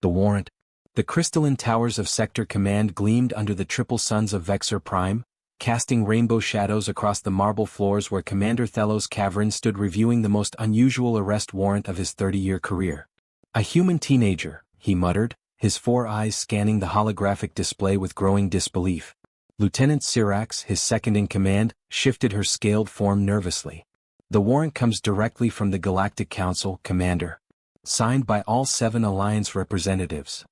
The warrant. The crystalline towers of Sector Command gleamed under the triple suns of Vexor Prime, casting rainbow shadows across the marble floors where Commander Thelos Cavern stood reviewing the most unusual arrest warrant of his 30-year career. A human teenager, he muttered, his 4 eyes scanning the holographic display with growing disbelief. Lieutenant Syrax, his second-in-command, shifted her scaled form nervously. The warrant comes directly from the Galactic Council, Commander. Signed by all 7 Alliance representatives.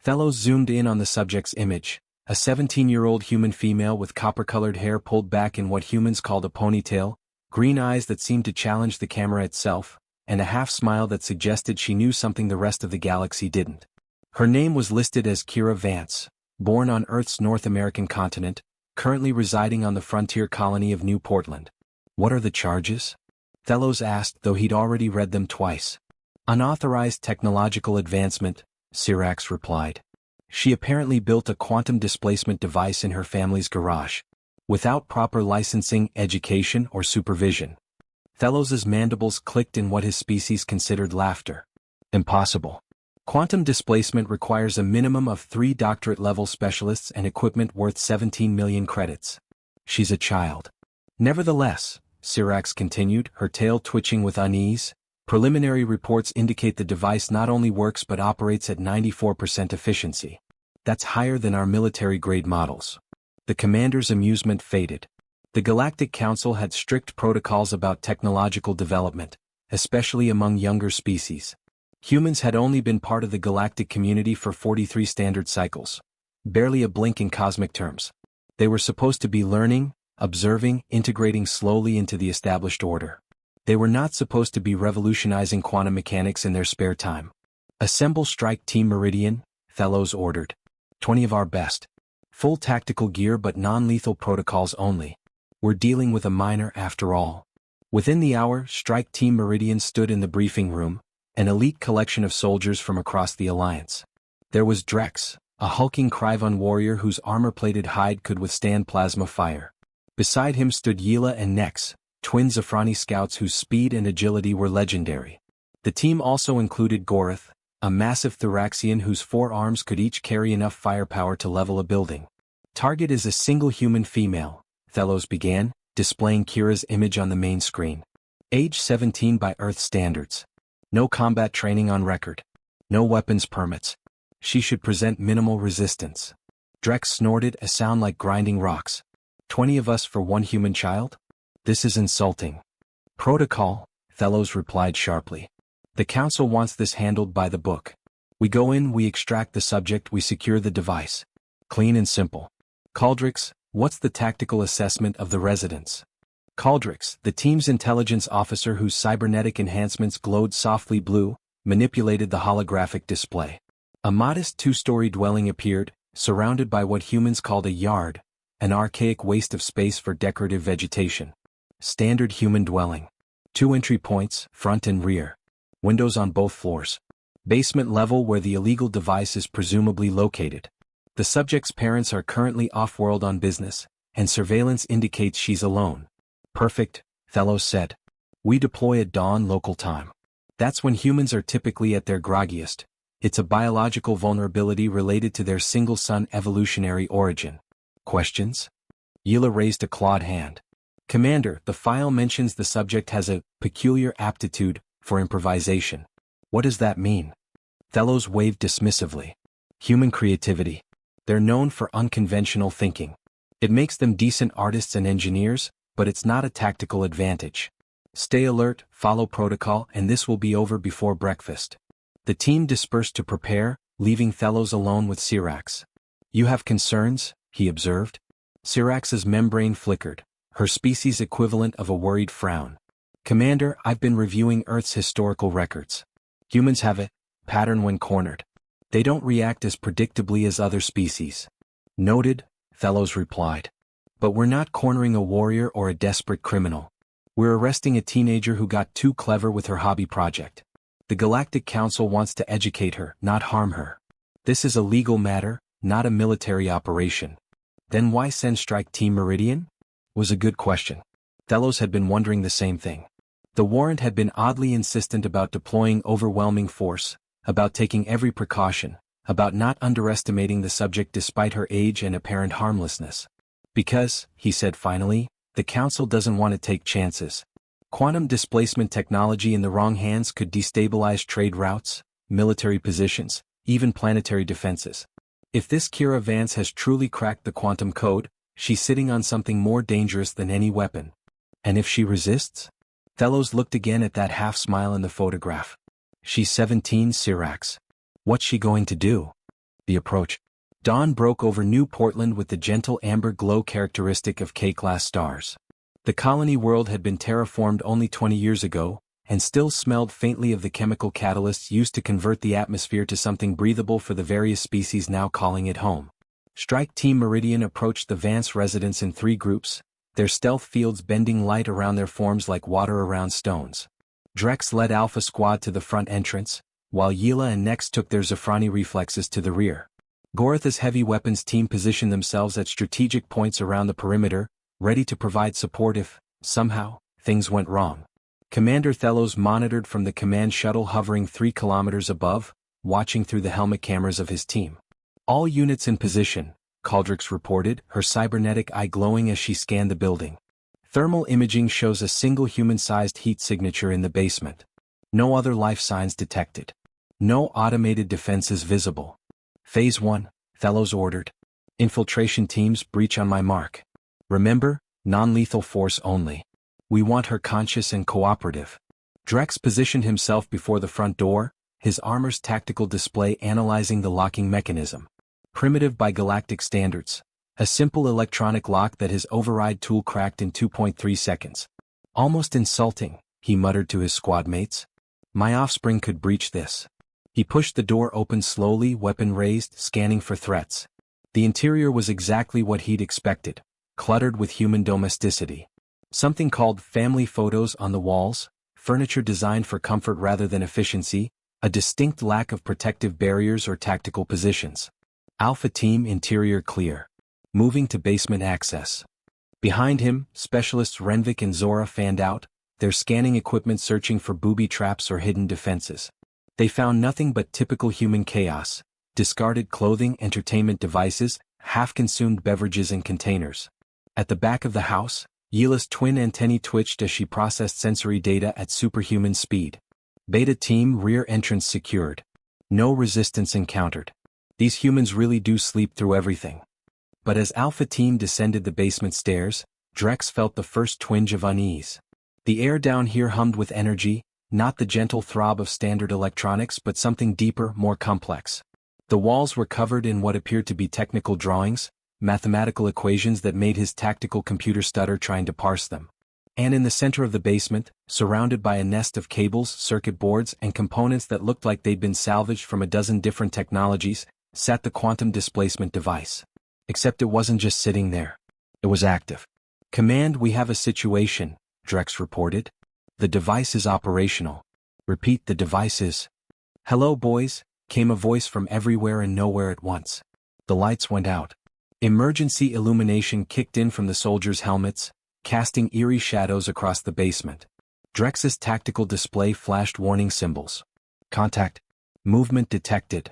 Thelos zoomed in on the subject's image, a 17-year-old human female with copper-colored hair pulled back in what humans called a ponytail, green eyes that seemed to challenge the camera itself, and a half-smile that suggested she knew something the rest of the galaxy didn't. Her name was listed as Kira Vance, born on Earth's North American continent, currently residing on the frontier colony of New Portland. What are the charges? Thelos asked, though he'd already read them twice. Unauthorized technological advancement, Syrax replied. She apparently built a quantum displacement device in her family's garage, without proper licensing, education, or supervision. Thelos's mandibles clicked in what his species considered laughter. Impossible. Quantum displacement requires a minimum of 3 doctorate-level specialists and equipment worth 17 million credits. She's a child. Nevertheless, Syrax continued, her tail twitching with unease, preliminary reports indicate the device not only works but operates at 94% efficiency. That's higher than our military-grade models. The commander's amusement faded. The Galactic Council had strict protocols about technological development, especially among younger species. Humans had only been part of the galactic community for 43 standard cycles. Barely a blink in cosmic terms. They were supposed to be learning, observing, integrating slowly into the established order. They were not supposed to be revolutionizing quantum mechanics in their spare time. Assemble Strike Team Meridian, Thelos ordered. 20 of our best. Full tactical gear but non-lethal protocols only. We're dealing with a minor after all. Within the hour, Strike Team Meridian stood in the briefing room, an elite collection of soldiers from across the Alliance. There was Drex, a hulking Kryvon warrior whose armor-plated hide could withstand plasma fire. Beside him stood Yila and Nex, twin Zafrani scouts whose speed and agility were legendary. The team also included Gorath, a massive Thoraxian whose 4 arms could each carry enough firepower to level a building. Target is a single human female, Thelos began, displaying Kira's image on the main screen. Age 17 by Earth standards. No combat training on record. No weapons permits. She should present minimal resistance. Drex snorted, a sound like grinding rocks. 20 of us for 1 human child? This is insulting. Protocol, Thelos replied sharply. The Council wants this handled by the book. We go in, we extract the subject, we secure the device. Clean and simple. Caldrix, what's the tactical assessment of the residents? Caldrix, the team's intelligence officer whose cybernetic enhancements glowed softly blue, manipulated the holographic display. A modest 2-story dwelling appeared, surrounded by what humans called a yard, an archaic waste of space for decorative vegetation. Standard human dwelling. 2 entry points, front and rear. Windows on both floors. Basement level where the illegal device is presumably located. The subject's parents are currently off-world on business, and surveillance indicates she's alone. Perfect, Thelos said. We deploy at dawn local time. That's when humans are typically at their groggiest. It's a biological vulnerability related to their single-sun evolutionary origin. Questions? Yila raised a clawed hand. Commander, the file mentions the subject has a peculiar aptitude for improvisation. What does that mean? Thelos waved dismissively. Human creativity. They're known for unconventional thinking. It makes them decent artists and engineers, but it's not a tactical advantage. Stay alert, follow protocol, and this will be over before breakfast. The team dispersed to prepare, leaving Thelos alone with Syrax. You have concerns? He observed. Syrax's membrane flickered, her species equivalent of a worried frown. Commander, I've been reviewing Earth's historical records. Humans have a pattern when cornered. They don't react as predictably as other species. Noted, Thelos replied. But we're not cornering a warrior or a desperate criminal. We're arresting a teenager who got too clever with her hobby project. The Galactic Council wants to educate her, not harm her. This is a legal matter, not a military operation. Then why send Strike Team Meridian? Was a good question. Thelos had been wondering the same thing. The warrant had been oddly insistent about deploying overwhelming force, about taking every precaution, about not underestimating the subject despite her age and apparent harmlessness. Because, he said finally, the Council doesn't want to take chances. Quantum displacement technology in the wrong hands could destabilize trade routes, military positions, even planetary defenses. If this Kira Vance has truly cracked the quantum code, she's sitting on something more dangerous than any weapon. And if she resists? Fellows looked again at that half-smile in the photograph. She's 17, Sirax. What's she going to do? The approach. Dawn broke over New Portland with the gentle amber glow characteristic of K-class stars. The colony world had been terraformed only 20 years ago, and still smelled faintly of the chemical catalysts used to convert the atmosphere to something breathable for the various species now calling it home. Strike Team Meridian approached the Vance residents in 3 groups, their stealth fields bending light around their forms like water around stones. Drex led Alpha Squad to the front entrance, while Yila and Nex took their Zafrani reflexes to the rear. Goratha's heavy weapons team positioned themselves at strategic points around the perimeter, ready to provide support if, somehow, things went wrong. Commander Thelos monitored from the command shuttle hovering 3 kilometers above, watching through the helmet cameras of his team. All units in position, Caldrix reported, her cybernetic eye glowing as she scanned the building. Thermal imaging shows a single human-sized heat signature in the basement. No other life signs detected. No automated defenses visible. Phase 1, Thelos ordered. Infiltration teams breach on my mark. Remember, non-lethal force only. We want her conscious and cooperative. Drex positioned himself before the front door, his armor's tactical display analyzing the locking mechanism. Primitive by galactic standards. A simple electronic lock that his override tool cracked in 2.3 seconds. Almost insulting, he muttered to his squad mates. My offspring could breach this. He pushed the door open slowly, weapon raised, scanning for threats. The interior was exactly what he'd expected, cluttered with human domesticity. Something called family photos on the walls, furniture designed for comfort rather than efficiency, a distinct lack of protective barriers or tactical positions. Alpha Team interior clear. Moving to basement access. Behind him, specialists Renvik and Zora fanned out, their scanning equipment searching for booby traps or hidden defenses. They found nothing but typical human chaos, discarded clothing, entertainment devices, half-consumed beverages and containers. At the back of the house, Yila's twin antennae twitched as she processed sensory data at superhuman speed. Beta Team rear entrance secured. No resistance encountered. These humans really do sleep through everything. But as Alpha Team descended the basement stairs, Drex felt the first twinge of unease. The air down here hummed with energy, not the gentle throb of standard electronics but something deeper, more complex. The walls were covered in what appeared to be technical drawings, mathematical equations that made his tactical computer stutter trying to parse them. And in the center of the basement, surrounded by a nest of cables, circuit boards, and components that looked like they'd been salvaged from a dozen different technologies, sat the quantum displacement device. Except it wasn't just sitting there. It was active. Command, we have a situation, Drex reported. The device is operational. Repeat, the device is. Hello, boys, came a voice from everywhere and nowhere at once. The lights went out. Emergency illumination kicked in from the soldiers' helmets, casting eerie shadows across the basement. Drex's tactical display flashed warning symbols. Contact. Movement detected.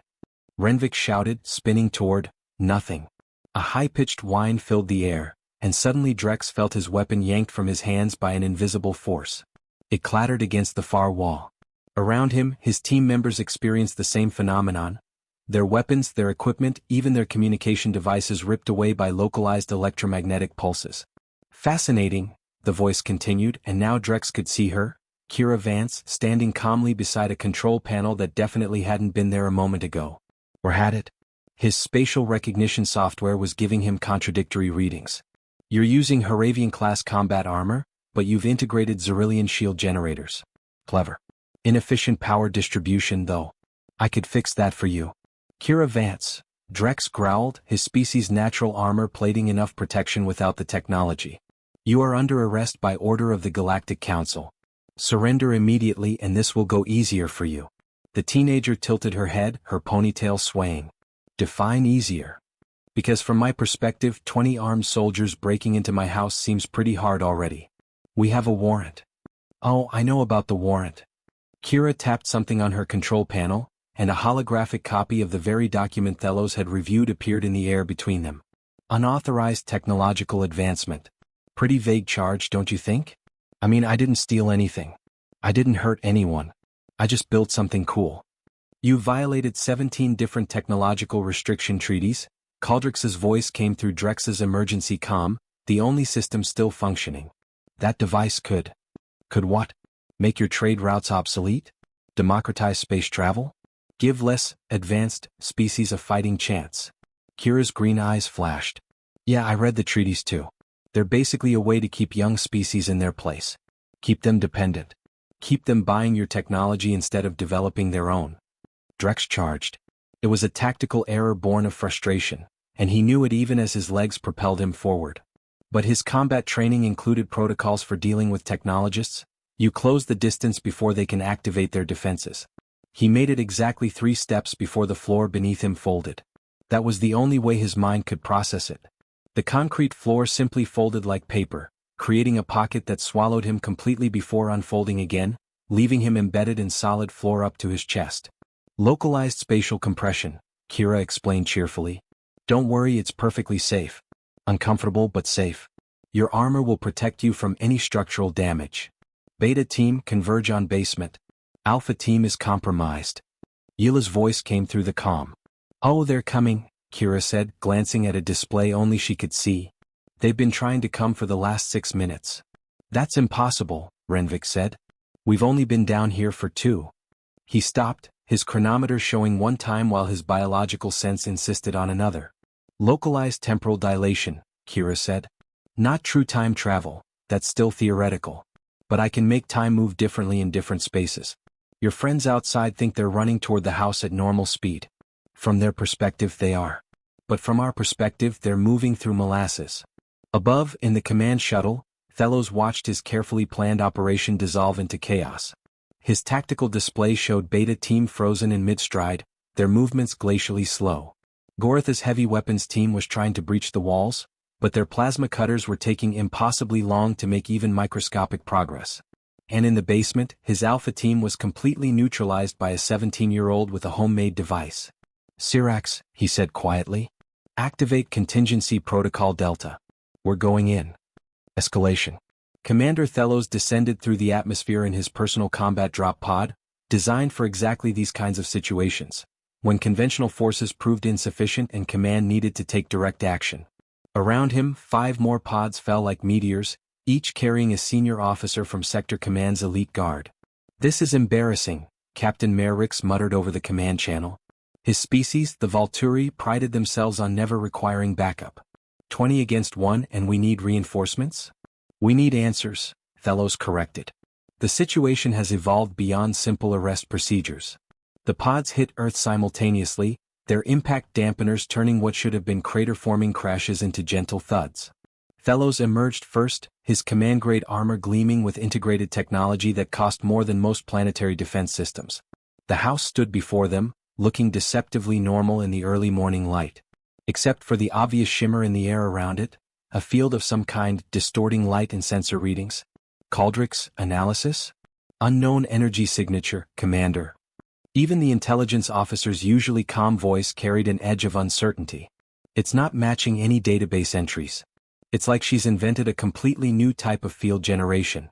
Renvik shouted, spinning toward nothing. A high-pitched whine filled the air, and suddenly Drex felt his weapon yanked from his hands by an invisible force. It clattered against the far wall. Around him, his team members experienced the same phenomenon. Their weapons, their equipment, even their communication devices ripped away by localized electromagnetic pulses. Fascinating, the voice continued, and now Drex could see her, Kira Vance, standing calmly beside a control panel that definitely hadn't been there a moment ago. Or had it? His spatial recognition software was giving him contradictory readings. You're using Haravian-class combat armor, but you've integrated Zerillian shield generators. Clever. Inefficient power distribution, though. I could fix that for you. Kira Vance, Drex growled, his species' natural armor plating enough protection without the technology. You are under arrest by order of the Galactic Council. Surrender immediately and this will go easier for you. The teenager tilted her head, her ponytail swaying. Define easier. Because from my perspective, 20 armed soldiers breaking into my house seems pretty hard already. We have a warrant. Oh, I know about the warrant. Kira tapped something on her control panel, and a holographic copy of the very document Thelos had reviewed appeared in the air between them. Unauthorized technological advancement. Pretty vague charge, don't you think? I mean, I didn't steal anything. I didn't hurt anyone. I just built something cool. You violated 17 different technological restriction treaties. Caldrix's voice came through Drex's emergency comm, the only system still functioning. That device could what? Make your trade routes obsolete? Democratize space travel? Give less advanced species a fighting chance? Kira's green eyes flashed. Yeah, I read the treaties too. They're basically a way to keep young species in their place. Keep them dependent. Keep them buying your technology instead of developing their own. Drex charged. It was a tactical error born of frustration, and he knew it even as his legs propelled him forward. But his combat training included protocols for dealing with technologists. You close the distance before they can activate their defenses. He made it exactly 3 steps before the floor beneath him folded. That was the only way his mind could process it. The concrete floor simply folded like paper, creating a pocket that swallowed him completely before unfolding again, leaving him embedded in solid floor up to his chest. Localized spatial compression, Kira explained cheerfully. Don't worry, it's perfectly safe. Uncomfortable but safe. Your armor will protect you from any structural damage. Beta team, converge on basement. Alpha team is compromised. Yila's voice came through the comm. Oh, they're coming, Kira said, glancing at a display only she could see. They've been trying to come for the last 6 minutes. That's impossible, Renvik said. We've only been down here for 2. He stopped, his chronometer showing 1 time while his biological sense insisted on another. Localized temporal dilation, Kira said. Not true time travel, that's still theoretical. But I can make time move differently in different spaces. Your friends outside think they're running toward the house at normal speed. From their perspective they are. But from our perspective they're moving through molasses. Above, in the command shuttle, Thelos watched his carefully planned operation dissolve into chaos. His tactical display showed Beta team frozen in mid-stride, their movements glacially slow. Goritha's heavy weapons team was trying to breach the walls, but their plasma cutters were taking impossibly long to make even microscopic progress. And in the basement, his Alpha team was completely neutralized by a 17-year-old with a homemade device. Syrax, he said quietly. Activate contingency protocol Delta. We're going in. Escalation. Commander Thelos descended through the atmosphere in his personal combat drop pod, designed for exactly these kinds of situations, when conventional forces proved insufficient and command needed to take direct action. Around him, 5 more pods fell like meteors, each carrying a senior officer from Sector Command's elite guard. This is embarrassing, Captain Merrix muttered over the command channel. His species, the Volturi, prided themselves on never requiring backup. 20 against 1 and we need reinforcements? We need answers, Thelos corrected. The situation has evolved beyond simple arrest procedures. The pods hit Earth simultaneously, their impact dampeners turning what should have been crater-forming crashes into gentle thuds. Thelos emerged first, his command-grade armor gleaming with integrated technology that cost more than most planetary defense systems. The house stood before them, looking deceptively normal in the early morning light. Except for the obvious shimmer in the air around it, a field of some kind distorting light and sensor readings. Caldrix, analysis? Unknown energy signature, Commander. Even the intelligence officer's usually calm voice carried an edge of uncertainty. It's not matching any database entries. It's like she's invented a completely new type of field generation.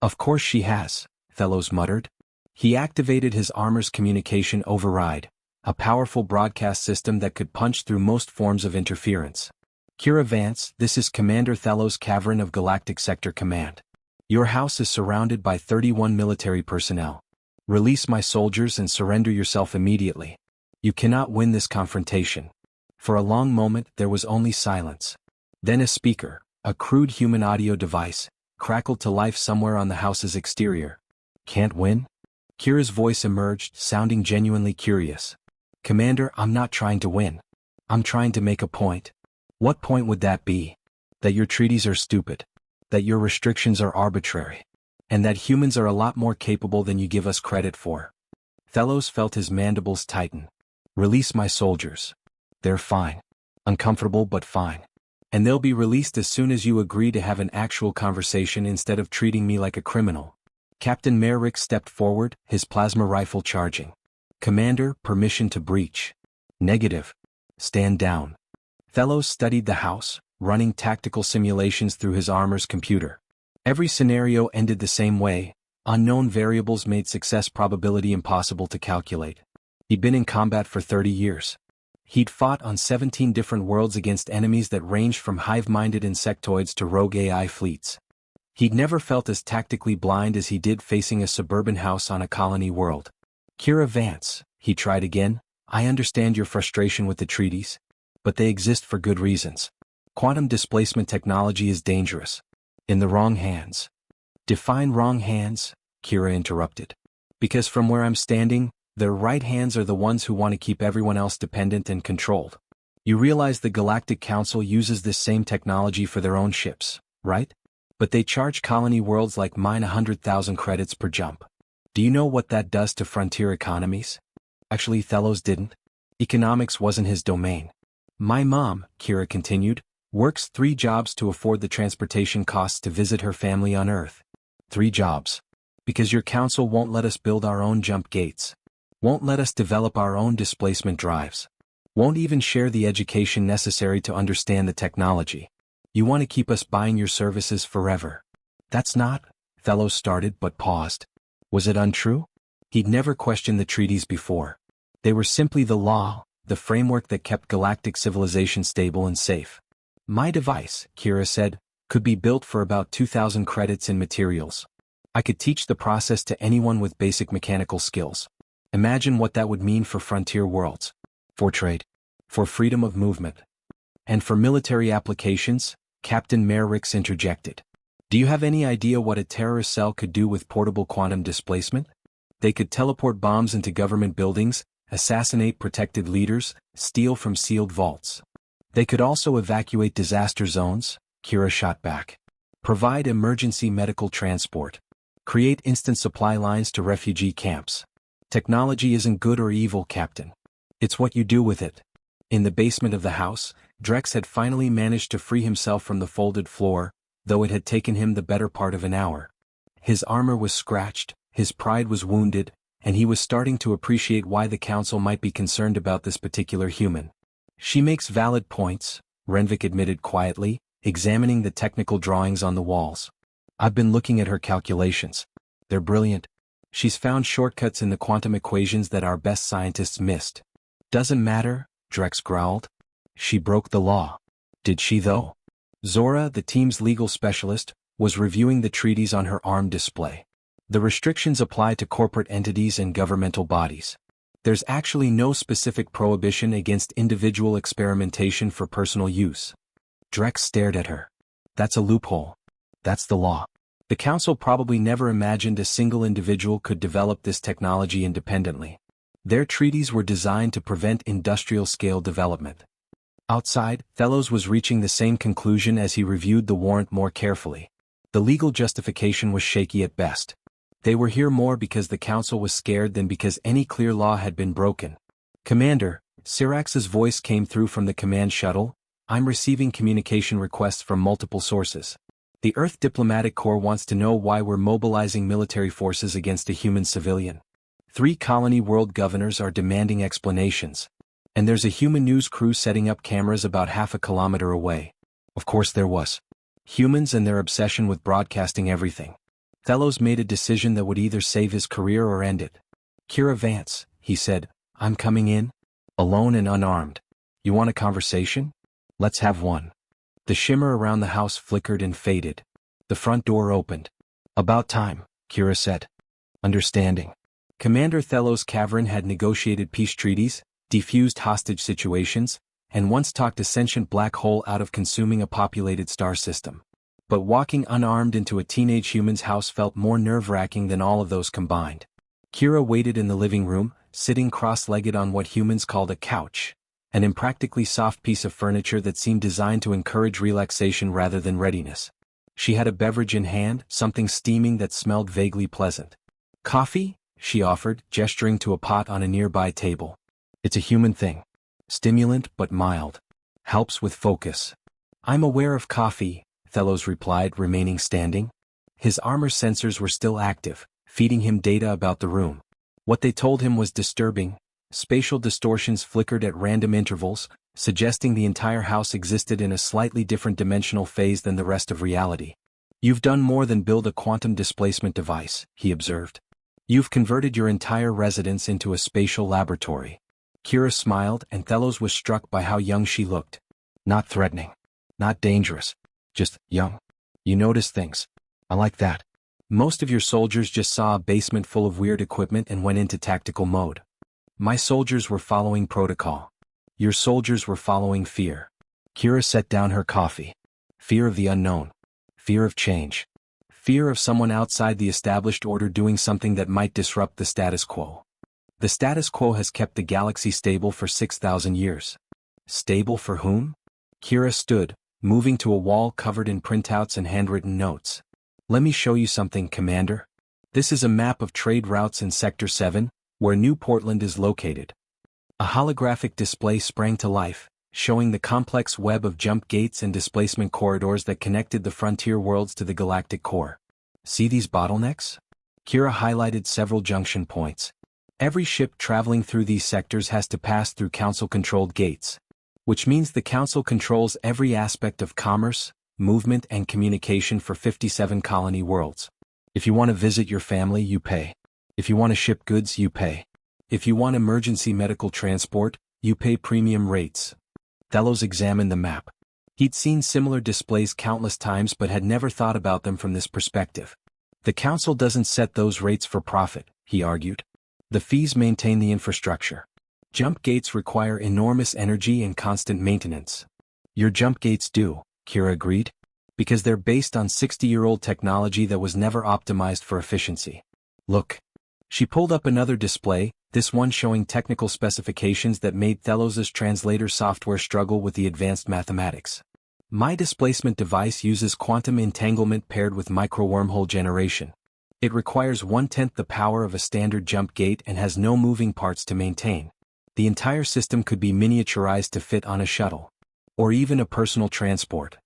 Of course she has, Thelos muttered. He activated his armor's communication override, a powerful broadcast system that could punch through most forms of interference. Kira Vance, this is Commander Thelos Cavern of Galactic Sector Command. Your house is surrounded by 31 military personnel. Release my soldiers and surrender yourself immediately. You cannot win this confrontation. For a long moment there was only silence. Then a speaker, a crude human audio device, crackled to life somewhere on the house's exterior. Can't win? Kira's voice emerged, sounding genuinely curious. Commander, I'm not trying to win. I'm trying to make a point. What point would that be? That your treaties are stupid. That your restrictions are arbitrary. And that humans are a lot more capable than you give us credit for. Thelos felt his mandibles tighten. Release my soldiers. They're fine. Uncomfortable but fine. And they'll be released as soon as you agree to have an actual conversation instead of treating me like a criminal. Captain Merrix stepped forward, his plasma rifle charging. Commander, permission to breach. Negative. Stand down. Thelos studied the house, running tactical simulations through his armor's computer. Every scenario ended the same way. Unknown variables made success probability impossible to calculate. He'd been in combat for 30 years. He'd fought on 17 different worlds against enemies that ranged from hive-minded insectoids to rogue AI fleets. He'd never felt as tactically blind as he did facing a suburban house on a colony world. Kira Vance, he tried again, I understand your frustration with the treaties, but they exist for good reasons. Quantum displacement technology is dangerous. In the wrong hands. Define wrong hands, Kira interrupted. Because from where I'm standing, their right hands are the ones who want to keep everyone else dependent and controlled. You realize the Galactic Council uses this same technology for their own ships, right? But they charge colony worlds like mine 100,000 credits per jump. Do you know what that does to frontier economies? Actually, Thelos didn't. Economics wasn't his domain. My mom, Kira continued, works 3 jobs to afford the transportation costs to visit her family on Earth. 3 jobs. Because your council won't let us build our own jump gates. Won't let us develop our own displacement drives. Won't even share the education necessary to understand the technology. You want to keep us buying your services forever. That's not, Thelos started but paused. Was it untrue? He'd never questioned the treaties before. They were simply the law, the framework that kept galactic civilization stable and safe. My device, Kira said, could be built for about 2,000 credits in materials. I could teach the process to anyone with basic mechanical skills. Imagine what that would mean for frontier worlds. For trade. For freedom of movement. And for military applications, Captain Merricks interjected. Do you have any idea what a terrorist cell could do with portable quantum displacement? They could teleport bombs into government buildings, assassinate protected leaders, steal from sealed vaults. They could also evacuate disaster zones, Kira shot back. Provide emergency medical transport. Create instant supply lines to refugee camps. Technology isn't good or evil, Captain. It's what you do with it. In the basement of the house, Drex had finally managed to free himself from the folded floor, though it had taken him the better part of an hour. His armor was scratched, his pride was wounded, and he was starting to appreciate why the council might be concerned about this particular human. She makes valid points, Renvik admitted quietly, examining the technical drawings on the walls. I've been looking at her calculations. They're brilliant. She's found shortcuts in the quantum equations that our best scientists missed. Doesn't matter, Drex growled. She broke the law. Did she though? Zora, the team's legal specialist, was reviewing the treaties on her arm display. The restrictions apply to corporate entities and governmental bodies. There's actually no specific prohibition against individual experimentation for personal use. Drex stared at her. That's a loophole. That's the law. The council probably never imagined a single individual could develop this technology independently. Their treaties were designed to prevent industrial-scale development. Outside, Thelos was reaching the same conclusion as he reviewed the warrant more carefully. The legal justification was shaky at best. They were here more because the council was scared than because any clear law had been broken. Commander, Syrax's voice came through from the command shuttle. I'm receiving communication requests from multiple sources. The Earth Diplomatic Corps wants to know why we're mobilizing military forces against a human civilian. 3 colony world governors are demanding explanations. And there's a human news crew setting up cameras about half a kilometer away. Of course there was. Humans and their obsession with broadcasting everything. Thelos made a decision that would either save his career or end it. Kira Vance, he said, I'm coming in. Alone and unarmed. You want a conversation? Let's have one. The shimmer around the house flickered and faded. The front door opened. About time, Kira said. Understanding. Commander Thelos Cavern had negotiated peace treaties, defused hostage situations, and once talked a sentient black hole out of consuming a populated star system. But walking unarmed into a teenage human's house felt more nerve-wracking than all of those combined. Kira waited in the living room, sitting cross-legged on what humans called a couch, an impractically soft piece of furniture that seemed designed to encourage relaxation rather than readiness. She had a beverage in hand, something steaming that smelled vaguely pleasant. Coffee? She offered, gesturing to a pot on a nearby table. It's a human thing. Stimulant but mild. Helps with focus. I'm aware of coffee, Thelos replied, remaining standing. His armor sensors were still active, feeding him data about the room. What they told him was disturbing. Spatial distortions flickered at random intervals, suggesting the entire house existed in a slightly different dimensional phase than the rest of reality. "You've done more than build a quantum displacement device," he observed. "You've converted your entire residence into a spatial laboratory." Kira smiled, and Thelos was struck by how young she looked. Not threatening. Not dangerous. Just young. "You notice things. I like that. Most of your soldiers just saw a basement full of weird equipment and went into tactical mode. My soldiers were following protocol. Your soldiers were following fear." Kira set down her coffee. Fear of the unknown. Fear of change. Fear of someone outside the established order doing something that might disrupt the status quo. The status quo has kept the galaxy stable for 6,000 years. Stable for whom? Kira stood, moving to a wall covered in printouts and handwritten notes. "Let me show you something, Commander. This is a map of trade routes in Sector 7, where New Portland is located." A holographic display sprang to life, showing the complex web of jump gates and displacement corridors that connected the frontier worlds to the galactic core. "See these bottlenecks?" Kira highlighted several junction points. "Every ship traveling through these sectors has to pass through Council-controlled gates, which means the Council controls every aspect of commerce, movement and communication for 57 colony worlds. If you want to visit your family, you pay. If you want to ship goods, you pay. If you want emergency medical transport, you pay premium rates." Thelos examined the map. He'd seen similar displays countless times but had never thought about them from this perspective. "The Council doesn't set those rates for profit," he argued. "The fees maintain the infrastructure. Jump gates require enormous energy and constant maintenance." "Your jump gates do," Kira agreed, "because they're based on 60-year-old technology that was never optimized for efficiency. Look." She pulled up another display, this one showing technical specifications that made Thelos's translator software struggle with the advanced mathematics. "My displacement device uses quantum entanglement paired with microwormhole generation. It requires 1/10 the power of a standard jump gate and has no moving parts to maintain. The entire system could be miniaturized to fit on a shuttle. Or even a personal transport."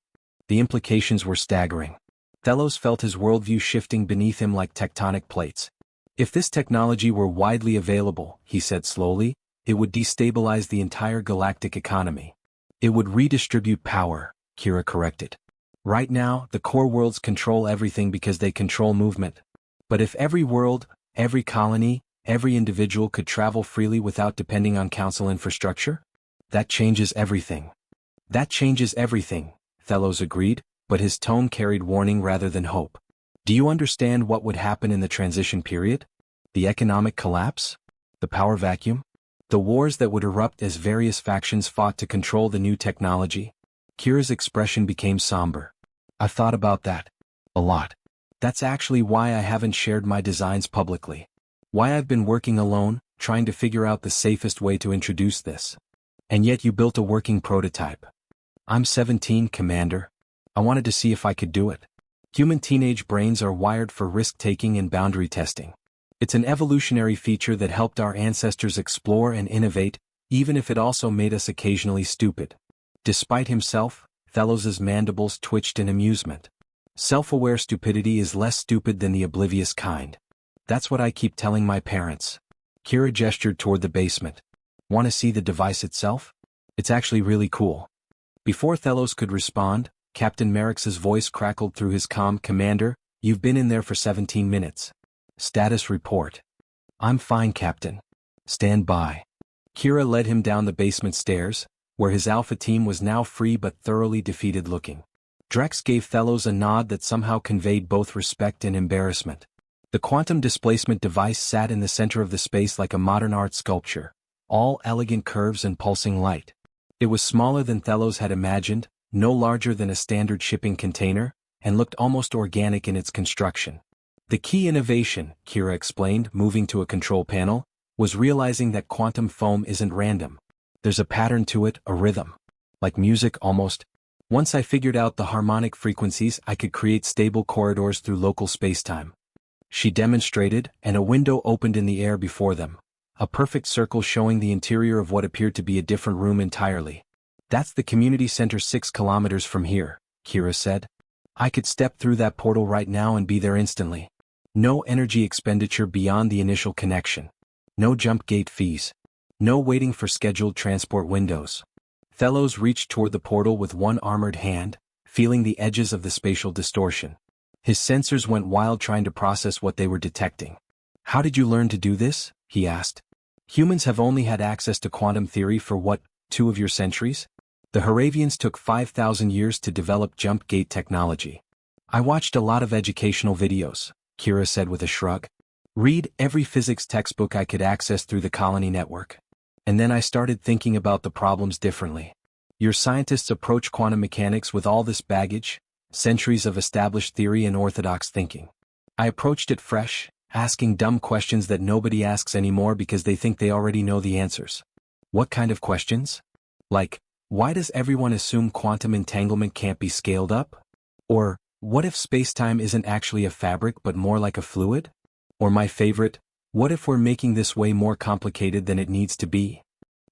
The implications were staggering. Thelos felt his worldview shifting beneath him like tectonic plates. "If this technology were widely available," he said slowly, "it would destabilize the entire galactic economy." "It would redistribute power," Kira corrected. "Right now, the core worlds control everything because they control movement. But if every world, every colony, every individual could travel freely without depending on Council infrastructure? That changes everything." "That changes everything," Thelos agreed, but his tone carried warning rather than hope. "Do you understand what would happen in the transition period? The economic collapse? The power vacuum? The wars that would erupt as various factions fought to control the new technology?" Kira's expression became somber. "I've thought about that. A lot. That's actually why I haven't shared my designs publicly. Why I've been working alone, trying to figure out the safest way to introduce this. And yet you built a working prototype." "I'm 17, Commander. I wanted to see if I could do it. Human teenage brains are wired for risk-taking and boundary testing. It's an evolutionary feature that helped our ancestors explore and innovate, even if it also made us occasionally stupid." Despite himself, Thelos's mandibles twitched in amusement. "Self-aware stupidity is less stupid than the oblivious kind. That's what I keep telling my parents." Kira gestured toward the basement. "Want to see the device itself? It's actually really cool." Before Thelos could respond, Captain Merrick's voice crackled through his comm. "Commander, you've been in there for 17 minutes. Status report." "I'm fine, Captain. Stand by." Kira led him down the basement stairs, where his alpha team was now free but thoroughly defeated looking. Drex gave Thelos a nod that somehow conveyed both respect and embarrassment. The quantum displacement device sat in the center of the space like a modern art sculpture, all elegant curves and pulsing light. It was smaller than Thelos had imagined, no larger than a standard shipping container, and looked almost organic in its construction. "The key innovation," Kira explained, moving to a control panel, "was realizing that quantum foam isn't random. There's a pattern to it, a rhythm. Like music almost. Once I figured out the harmonic frequencies, I could create stable corridors through local spacetime." She demonstrated, and a window opened in the air before them. A perfect circle showing the interior of what appeared to be a different room entirely. "That's the community center 6 kilometers from here," Kira said. "I could step through that portal right now and be there instantly. No energy expenditure beyond the initial connection." No jump gate fees. No waiting for scheduled transport windows. Thellos reached toward the portal with one armored hand, feeling the edges of the spatial distortion. His sensors went wild trying to process what they were detecting. How did you learn to do this? He asked. Humans have only had access to quantum theory for what, 2 of your centuries? The Haravians took 5,000 years to develop jump gate technology. I watched a lot of educational videos, Kira said with a shrug. Read every physics textbook I could access through the colony network. And then I started thinking about the problems differently. Your scientists approach quantum mechanics with all this baggage, centuries of established theory and orthodox thinking. I approached it fresh, asking dumb questions that nobody asks anymore because they think they already know the answers. What kind of questions? Like, why does everyone assume quantum entanglement can't be scaled up? Or, what if spacetime isn't actually a fabric but more like a fluid? Or my favorite, what if we're making this way more complicated than it needs to be?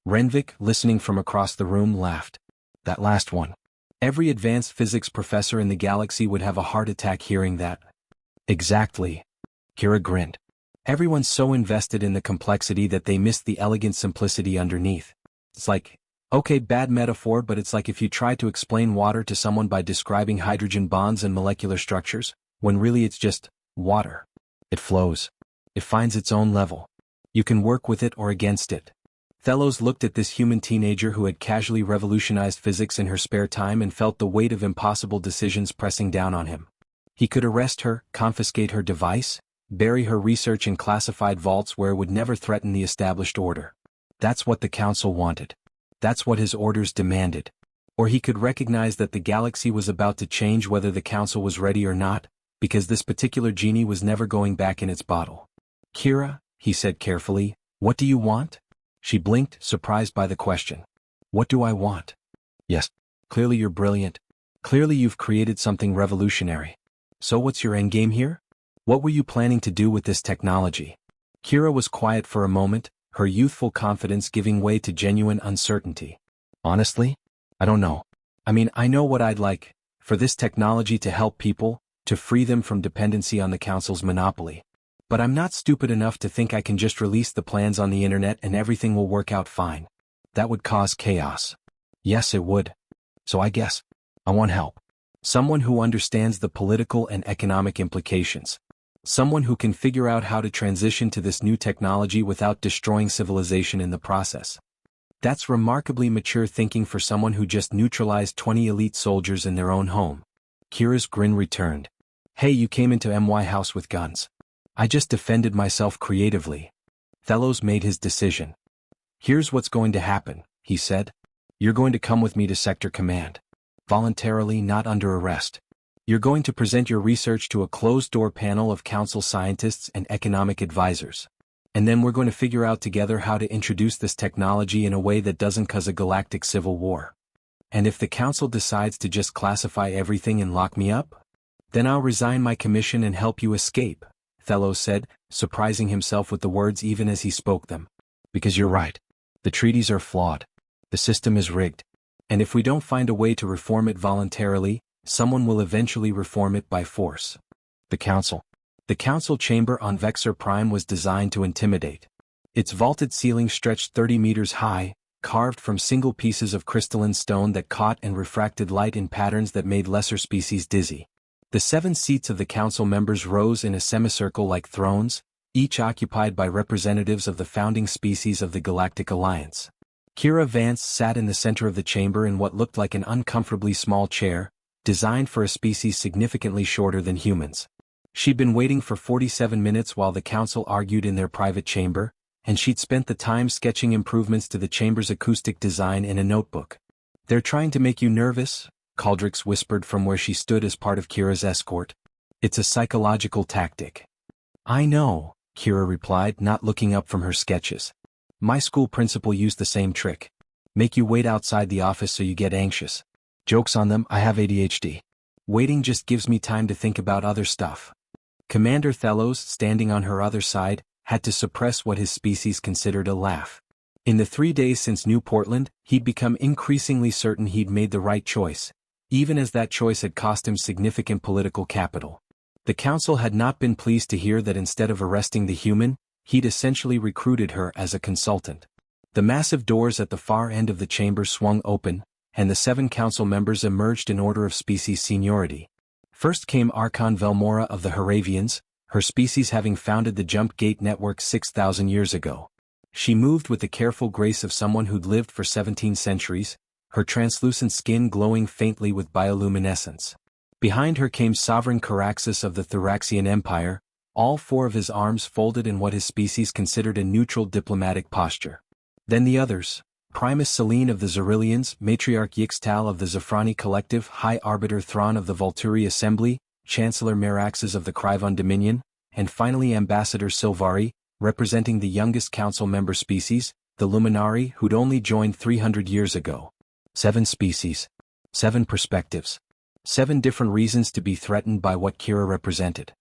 Renvik, listening from across the room, laughed. That last one. Every advanced physics professor in the galaxy would have a heart attack hearing that. Exactly. Kira grinned. Everyone's so invested in the complexity that they miss the elegant simplicity underneath. It's like, okay, bad metaphor, but it's like if you tried to explain water to someone by describing hydrogen bonds and molecular structures, when really it's just water. It flows. It finds its own level. You can work with it or against it. Thellos looked at this human teenager who had casually revolutionized physics in her spare time and felt the weight of impossible decisions pressing down on him. He could arrest her, confiscate her device, bury her research in classified vaults where it would never threaten the established order. That's what the Council wanted. That's what his orders demanded. Or he could recognize that the galaxy was about to change whether the Council was ready or not, because this particular genie was never going back in its bottle. Kira, he said carefully, what do you want? She blinked, surprised by the question. What do I want? Yes. Clearly you're brilliant. Clearly you've created something revolutionary. So what's your endgame here? What were you planning to do with this technology? Kira was quiet for a moment, her youthful confidence giving way to genuine uncertainty. Honestly? I don't know. I mean, I know what I'd like, for this technology to help people, to free them from dependency on the Council's monopoly. But I'm not stupid enough to think I can just release the plans on the internet and everything will work out fine. That would cause chaos. Yes, it would. So I guess I want help. Someone who understands the political and economic implications. Someone who can figure out how to transition to this new technology without destroying civilization in the process. That's remarkably mature thinking for someone who just neutralized 20 elite soldiers in their own home. Kira's grin returned. Hey, you came into MY House with guns. I just defended myself creatively. Thellos made his decision. Here's what's going to happen, he said. You're going to come with me to Sector Command. Voluntarily, not under arrest. You're going to present your research to a closed-door panel of Council scientists and economic advisors. And then we're going to figure out together how to introduce this technology in a way that doesn't cause a galactic civil war. And if the Council decides to just classify everything and lock me up, then I'll resign my commission and help you escape. Thellos said, surprising himself with the words even as he spoke them. Because you're right. The treaties are flawed. The system is rigged. And if we don't find a way to reform it voluntarily, someone will eventually reform it by force. The Council. The Council chamber on Vexor Prime was designed to intimidate. Its vaulted ceiling stretched 30 meters high, carved from single pieces of crystalline stone that caught and refracted light in patterns that made lesser species dizzy. The 7 seats of the Council members rose in a semicircle like thrones, each occupied by representatives of the founding species of the Galactic Alliance. Kira Vance sat in the center of the chamber in what looked like an uncomfortably small chair, designed for a species significantly shorter than humans. She'd been waiting for 47 minutes while the Council argued in their private chamber, and she'd spent the time sketching improvements to the chamber's acoustic design in a notebook. They're trying to make you nervous? Caldrix whispered from where she stood as part of Kira's escort. It's a psychological tactic. I know, Kira replied, not looking up from her sketches. My school principal used the same trick. Make you wait outside the office so you get anxious. Joke's on them, I have ADHD. Waiting just gives me time to think about other stuff. Commander Thellos, standing on her other side, had to suppress what his species considered a laugh. In the 3 days since New Portland, he'd become increasingly certain he'd made the right choice, even as that choice had cost him significant political capital. The Council had not been pleased to hear that instead of arresting the human, He'd essentially recruited her as a consultant. The massive doors at the far end of the chamber swung open, and the 7 council members emerged in order of species seniority. First came Archon Velmora of the Haravians, her species having founded the Jump Gate network 6,000 years ago. She moved with the careful grace of someone who'd lived for 17 centuries, her translucent skin glowing faintly with bioluminescence. Behind her came Sovereign Caraxus of the Thraxian Empire, all 4 of his arms folded in what his species considered a neutral diplomatic posture. Then the others: Primus Selene of the Xerillians, Matriarch Yixtal of the Zafrani Collective, High Arbiter Thrawn of the Volturi Assembly, Chancellor Meraxes of the Kryvon Dominion, and finally Ambassador Silvari, representing the youngest council member species, the Luminari, who'd only joined 300 years ago. 7 species. 7 perspectives. 7 different reasons to be threatened by what Kira represented.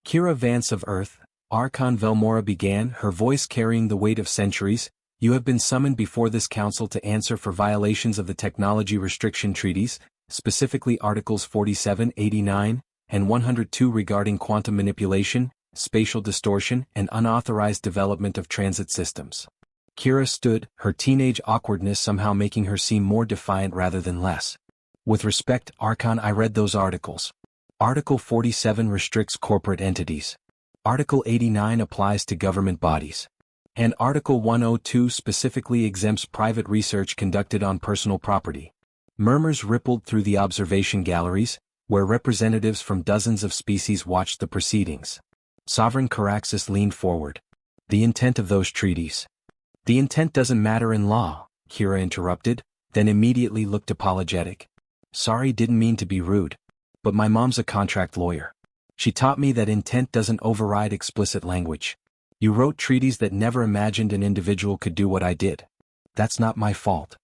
Kira Vance of Earth, Archon Velmora began, her voice carrying the weight of centuries. You have been summoned before this council to answer for violations of the Technology Restriction Treaties, specifically Articles 47, 89, and 102 regarding quantum manipulation, spatial distortion, and unauthorized development of transit systems. Kira stood, her teenage awkwardness somehow making her seem more defiant rather than less. With respect, Archon, I read those articles. Article 47 restricts corporate entities. Article 89 applies to government bodies. And Article 102 specifically exempts private research conducted on personal property. Murmurs rippled through the observation galleries, where representatives from dozens of species watched the proceedings. Sovereign Caraxus leaned forward. The intent of those treaties. The intent doesn't matter in law, Kira interrupted, then immediately looked apologetic. Sorry, didn't mean to be rude. But my mom's a contract lawyer. She taught me that intent doesn't override explicit language. You wrote treaties that never imagined an individual could do what I did. That's not my fault.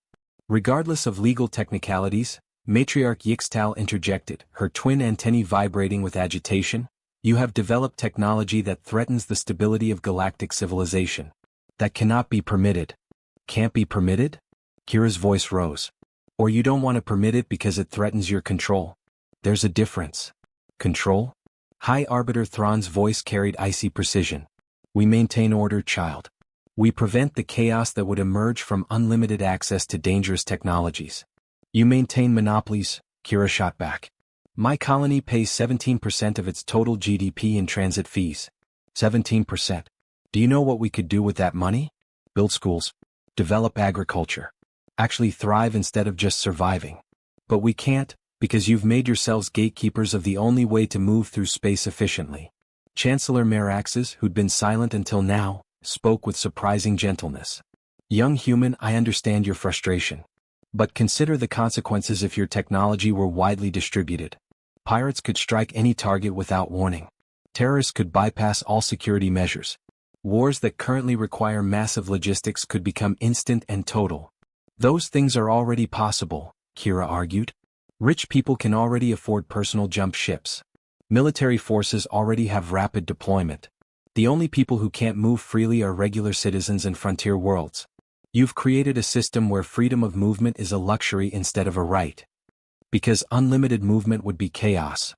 Regardless of legal technicalities, Matriarch Yixtal interjected, her twin antennae vibrating with agitation. You have developed technology that threatens the stability of galactic civilization. That cannot be permitted. Can't be permitted? Kira's voice rose. Or you don't want to permit it because it threatens your control. There's a difference. Control? High Arbiter Thrawn's voice carried icy precision. We maintain order, child. We prevent the chaos that would emerge from unlimited access to dangerous technologies. You maintain monopolies, Kira shot back. My colony pays 17% of its total GDP in transit fees. 17%. Do you know what we could do with that money? Build schools. Develop agriculture. Actually thrive instead of just surviving. But we can't, because you've made yourselves gatekeepers of the only way to move through space efficiently. Chancellor Meraxes, who'd been silent until now, spoke with surprising gentleness. Young human, I understand your frustration. But consider the consequences if your technology were widely distributed. Pirates could strike any target without warning. Terrorists could bypass all security measures. Wars that currently require massive logistics could become instant and total. Those things are already possible, Kira argued. Rich people can already afford personal jump ships. Military forces already have rapid deployment. The only people who can't move freely are regular citizens in frontier worlds. You've created a system where freedom of movement is a luxury instead of a right. Because unlimited movement would be chaos.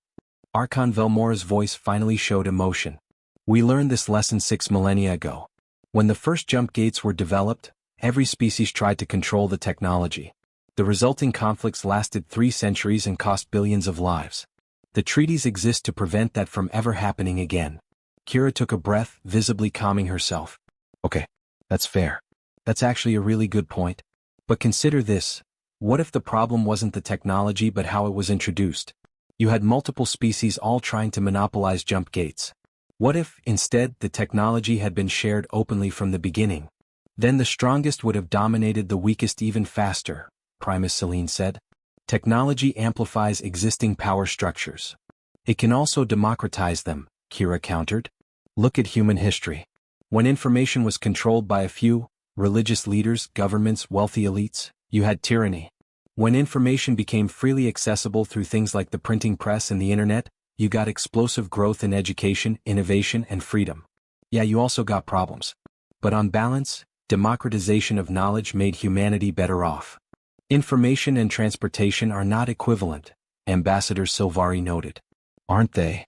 Archon Velmora's voice finally showed emotion. We learned this lesson 6 millennia ago. When the first jump gates were developed, every species tried to control the technology. The resulting conflicts lasted 3 centuries and cost billions of lives. The treaties exist to prevent that from ever happening again. Kira took a breath, visibly calming herself. Okay, that's fair. That's actually a really good point. But consider this. What if the problem wasn't the technology but how it was introduced? You had multiple species all trying to monopolize jump gates. What if, instead, the technology had been shared openly from the beginning? Then the strongest would have dominated the weakest even faster, Primus Selene said. Technology amplifies existing power structures. It can also democratize them, Kira countered. Look at human history. When information was controlled by a few, religious leaders, governments, wealthy elites, you had tyranny. When information became freely accessible through things like the printing press and the internet, you got explosive growth in education, innovation, and freedom. Yeah, you also got problems. But on balance, democratization of knowledge made humanity better off. Information and transportation are not equivalent, Ambassador Silvari noted. Aren't they?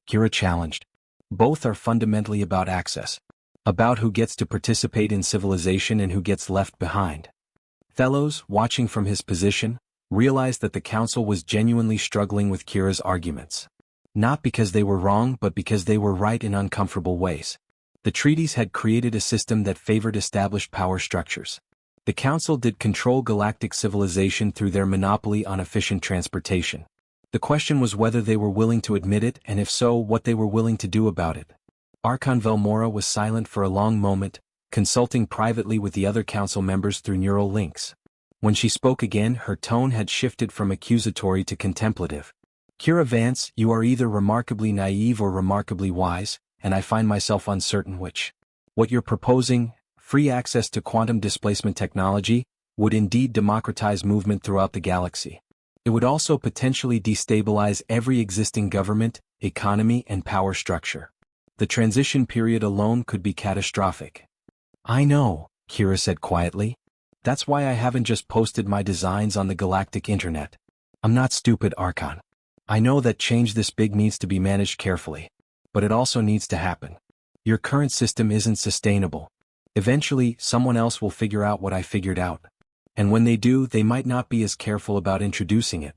Kira challenged. Both are fundamentally about access. About who gets to participate in civilization and who gets left behind. Fellows, watching from his position, realized that the council was genuinely struggling with Kira's arguments. Not because they were wrong but because they were right in uncomfortable ways. The treaties had created a system that favored established power structures. The council did control galactic civilization through their monopoly on efficient transportation. The question was whether they were willing to admit it, and if so, what they were willing to do about it. Archon Velmora was silent for a long moment, consulting privately with the other council members through neural links. When she spoke again, her tone had shifted from accusatory to contemplative. Kira Vance, you are either remarkably naive or remarkably wise, and I find myself uncertain which. What you're proposing, free access to quantum displacement technology, would indeed democratize movement throughout the galaxy. It would also potentially destabilize every existing government, economy, and power structure. The transition period alone could be catastrophic. I know, Kira said quietly. That's why I haven't just posted my designs on the galactic internet. I'm not stupid, Archon. I know that change this big needs to be managed carefully. But it also needs to happen. Your current system isn't sustainable. Eventually, someone else will figure out what I figured out. And when they do, they might not be as careful about introducing it.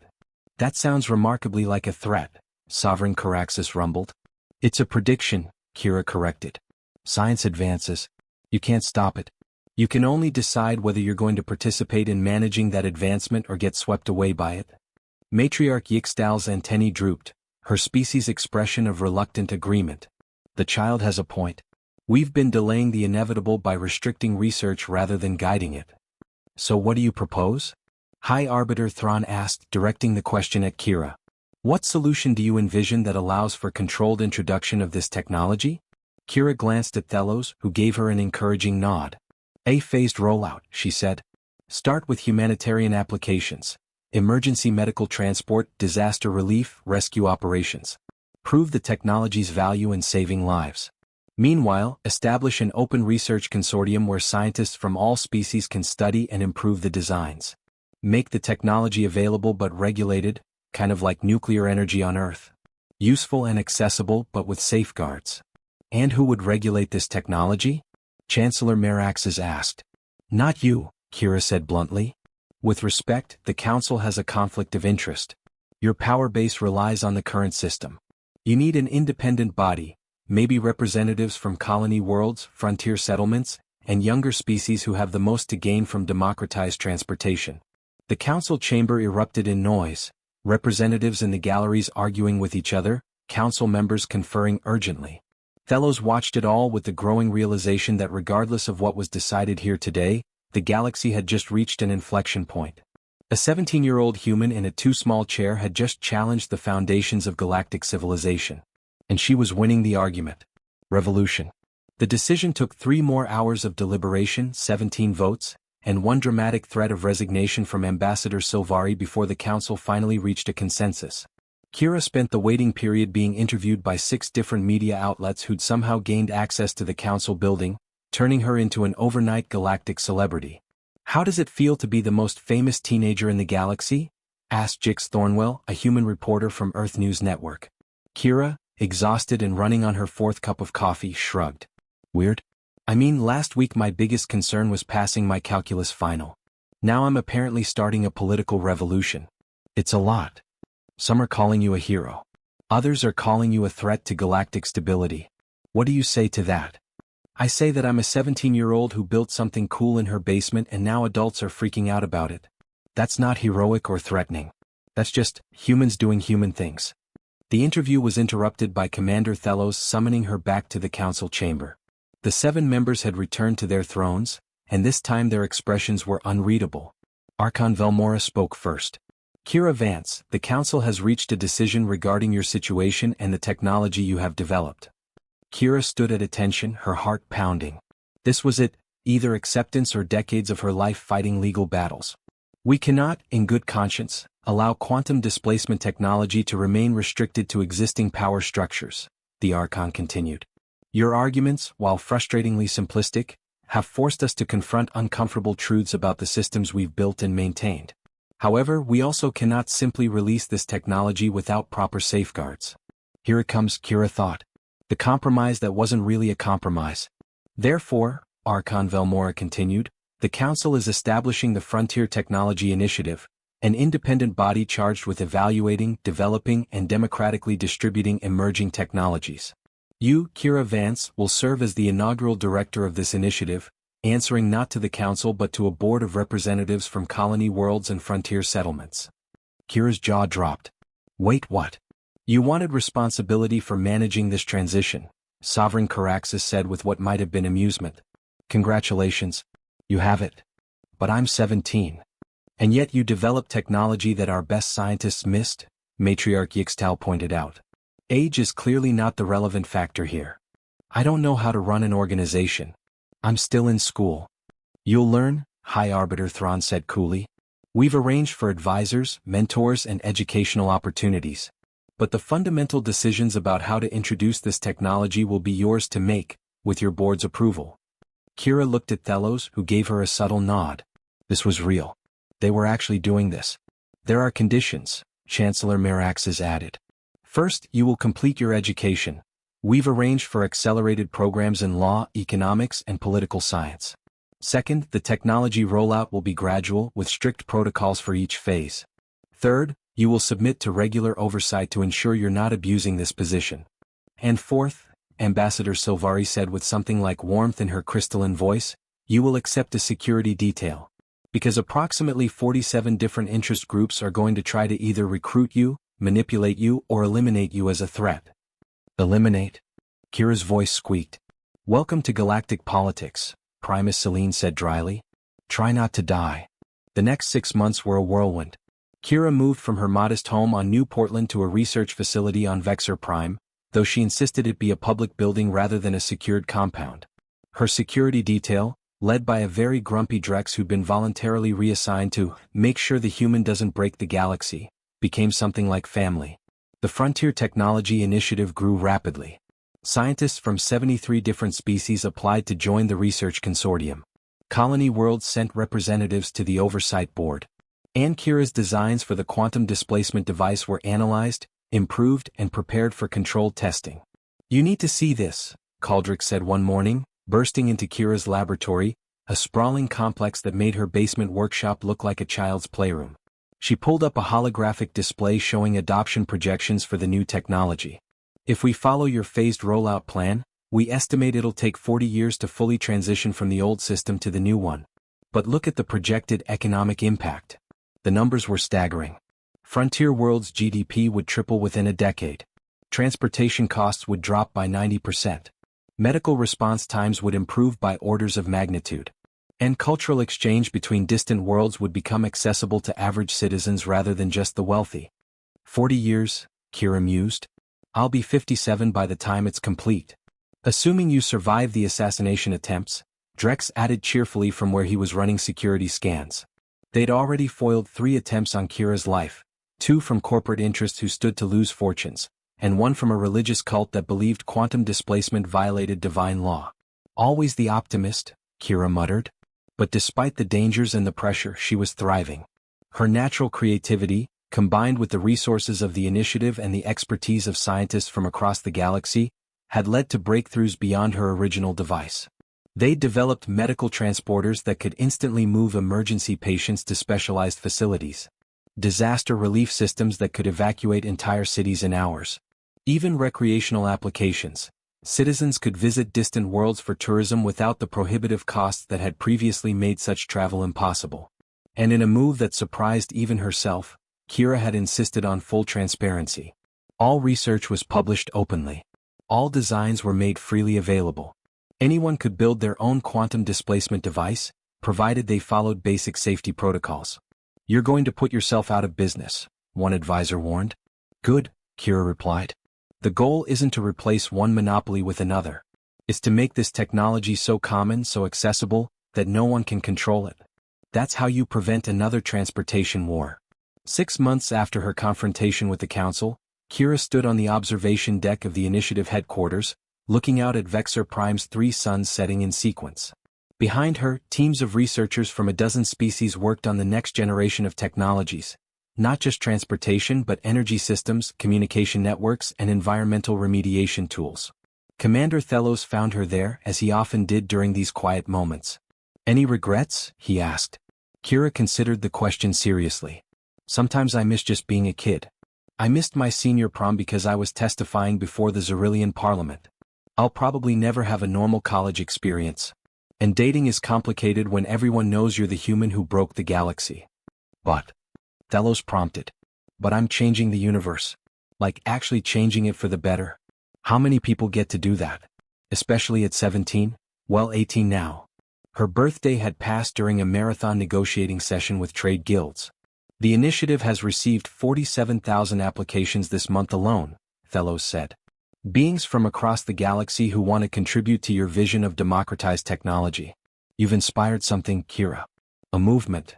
That sounds remarkably like a threat, Sovereign Caraxus rumbled. It's a prediction, Kira corrected. Science advances. You can't stop it. You can only decide whether you're going to participate in managing that advancement or get swept away by it. Matriarch Yixtal's antennae drooped, her species' expression of reluctant agreement. The child has a point. We've been delaying the inevitable by restricting research rather than guiding it. So what do you propose? High Arbiter Thrawn asked, directing the question at Kira. What solution do you envision that allows for controlled introduction of this technology? Kira glanced at Thelos, who gave her an encouraging nod. A phased rollout, she said. Start with humanitarian applications. Emergency medical transport, disaster relief, rescue operations. Prove the technology's value in saving lives. Meanwhile, establish an open research consortium where scientists from all species can study and improve the designs. Make the technology available but regulated, kind of like nuclear energy on Earth. Useful and accessible but with safeguards. And who would regulate this technology? Chancellor Meraxes asked. Not you, Kira said bluntly. With respect, the Council has a conflict of interest. Your power base relies on the current system. You need an independent body, maybe representatives from colony worlds, frontier settlements, and younger species who have the most to gain from democratized transportation. The Council chamber erupted in noise, representatives in the galleries arguing with each other, Council members conferring urgently. Fellows watched it all with the growing realization that regardless of what was decided here today, the galaxy had just reached an inflection point. A 17-year-old human in a too-small chair had just challenged the foundations of galactic civilization. And she was winning the argument. Revolution. The decision took 3 more hours of deliberation, 17 votes, and one dramatic threat of resignation from Ambassador Silvari before the Council finally reached a consensus. Kira spent the waiting period being interviewed by 6 different media outlets who'd somehow gained access to the Council building, turning her into an overnight galactic celebrity. How does it feel to be the most famous teenager in the galaxy? Asked Jix Thornwell, a human reporter from Earth News Network. Kira, exhausted and running on her 4th cup of coffee, shrugged. Weird. I mean, last week my biggest concern was passing my calculus final. Now I'm apparently starting a political revolution. It's a lot. Some are calling you a hero. Others are calling you a threat to galactic stability. What do you say to that? I say that I'm a 17-year-old who built something cool in her basement and now adults are freaking out about it. That's not heroic or threatening. That's just humans doing human things. The interview was interrupted by Commander Thelos summoning her back to the Council chamber. The 7 members had returned to their thrones, and this time their expressions were unreadable. Archon Velmora spoke first. Kira Vance, the Council has reached a decision regarding your situation and the technology you have developed. Kira stood at attention, her heart pounding. This was it, either acceptance or decades of her life fighting legal battles. We cannot, in good conscience, allow quantum displacement technology to remain restricted to existing power structures, the Archon continued. Your arguments, while frustratingly simplistic, have forced us to confront uncomfortable truths about the systems we've built and maintained. However, we also cannot simply release this technology without proper safeguards. Here it comes, Kira thought. The compromise that wasn't really a compromise. Therefore, Archon Velmora continued, the Council is establishing the Frontier Technology Initiative, an independent body charged with evaluating, developing, and democratically distributing emerging technologies. You, Kira Vance, will serve as the inaugural director of this initiative, answering not to the Council but to a board of representatives from colony worlds and frontier settlements. Kira's jaw dropped. Wait, what? You wanted responsibility for managing this transition, Sovereign Caraxes said with what might have been amusement. Congratulations. You have it. But I'm 17. And yet you developed technology that our best scientists missed, Matriarch Yixtal pointed out. Age is clearly not the relevant factor here. I don't know how to run an organization. I'm still in school. You'll learn, High Arbiter Thrawn said coolly. We've arranged for advisors, mentors, and educational opportunities. But the fundamental decisions about how to introduce this technology will be yours to make, with your board's approval. Kira looked at Thelos, who gave her a subtle nod. This was real. They were actually doing this. There are conditions, Chancellor Meraxes added. First, you will complete your education. We've arranged for accelerated programs in law, economics, and political science. Second, the technology rollout will be gradual, with strict protocols for each phase. Third, you will submit to regular oversight to ensure you're not abusing this position. And fourth, Ambassador Silvari said with something like warmth in her crystalline voice, you will accept a security detail. Because approximately 47 different interest groups are going to try to either recruit you, manipulate you, or eliminate you as a threat. Eliminate? Kira's voice squeaked. Welcome to galactic politics, Primus Selene said dryly. Try not to die. The next 6 months were a whirlwind. Kira moved from her modest home on New Portland to a research facility on Vexor Prime, though she insisted it be a public building rather than a secured compound. Her security detail, led by a very grumpy Drex who'd been voluntarily reassigned to make sure the human doesn't break the galaxy, became something like family. The Frontier Technology Initiative grew rapidly. Scientists from 73 different species applied to join the research consortium. Colony worlds sent representatives to the oversight board. And Kira's designs for the quantum displacement device were analyzed, improved, and prepared for controlled testing. You need to see this, Caldric said one morning, bursting into Kira's laboratory, a sprawling complex that made her basement workshop look like a child's playroom. She pulled up a holographic display showing adoption projections for the new technology. If we follow your phased rollout plan, we estimate it'll take 40 years to fully transition from the old system to the new one. But look at the projected economic impact. The numbers were staggering. Frontier world's GDP would triple within a decade. Transportation costs would drop by 90%. Medical response times would improve by orders of magnitude. And cultural exchange between distant worlds would become accessible to average citizens rather than just the wealthy. 40 years, Kira mused. I'll be 57 by the time it's complete. Assuming you survive the assassination attempts, Drex added cheerfully from where he was running security scans. They'd already foiled 3 attempts on Kira's life, 2 from corporate interests who stood to lose fortunes, and 1 from a religious cult that believed quantum displacement violated divine law. Always the optimist, Kira muttered. But despite the dangers and the pressure, she was thriving. Her natural creativity, combined with the resources of the initiative and the expertise of scientists from across the galaxy, had led to breakthroughs beyond her original device. They'd developed medical transporters that could instantly move emergency patients to specialized facilities. Disaster relief systems that could evacuate entire cities in hours. Even recreational applications. Citizens could visit distant worlds for tourism without the prohibitive costs that had previously made such travel impossible. And in a move that surprised even herself, Kira had insisted on full transparency. All research was published openly. All designs were made freely available. Anyone could build their own quantum displacement device, provided they followed basic safety protocols. You're going to put yourself out of business, one advisor warned. Good, Kira replied. The goal isn't to replace one monopoly with another. It's to make this technology so common, so accessible, that no one can control it. That's how you prevent another transportation war. 6 months after her confrontation with the Council, Kira stood on the observation deck of the Initiative headquarters, looking out at Vexor Prime's 3 suns setting in sequence. Behind her, teams of researchers from a dozen species worked on the next generation of technologies. Not just transportation but energy systems, communication networks, and environmental remediation tools. Commander Thelos found her there, as he often did during these quiet moments. "Any regrets?" he asked. Kira considered the question seriously. "Sometimes I miss just being a kid. I missed my senior prom because I was testifying before the Xyrillian parliament. I'll probably never have a normal college experience. And dating is complicated when everyone knows you're the human who broke the galaxy." "But," Thelos prompted, "but I'm changing the universe. Like actually changing it for the better. How many people get to do that? Especially at 17? Well, 18 now." Her birthday had passed during a marathon negotiating session with trade guilds. "The initiative has received 47,000 applications this month alone," Thelos said. "Beings from across the galaxy who want to contribute to your vision of democratized technology. You've inspired something, Kira. A movement."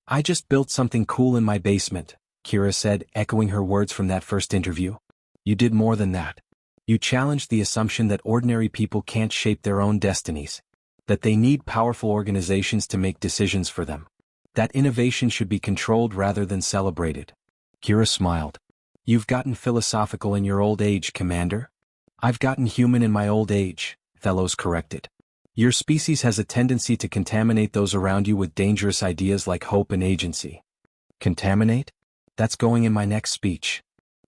"I just built something cool in my basement," Kira said, echoing her words from that first interview. "You did more than that. You challenged the assumption that ordinary people can't shape their own destinies. That they need powerful organizations to make decisions for them. That innovation should be controlled rather than celebrated." Kira smiled. "You've gotten philosophical in your old age, Commander." "I've gotten human in my old age," Thelos corrected. "Your species has a tendency to contaminate those around you with dangerous ideas like hope and agency." "Contaminate?" "That's going in my next speech."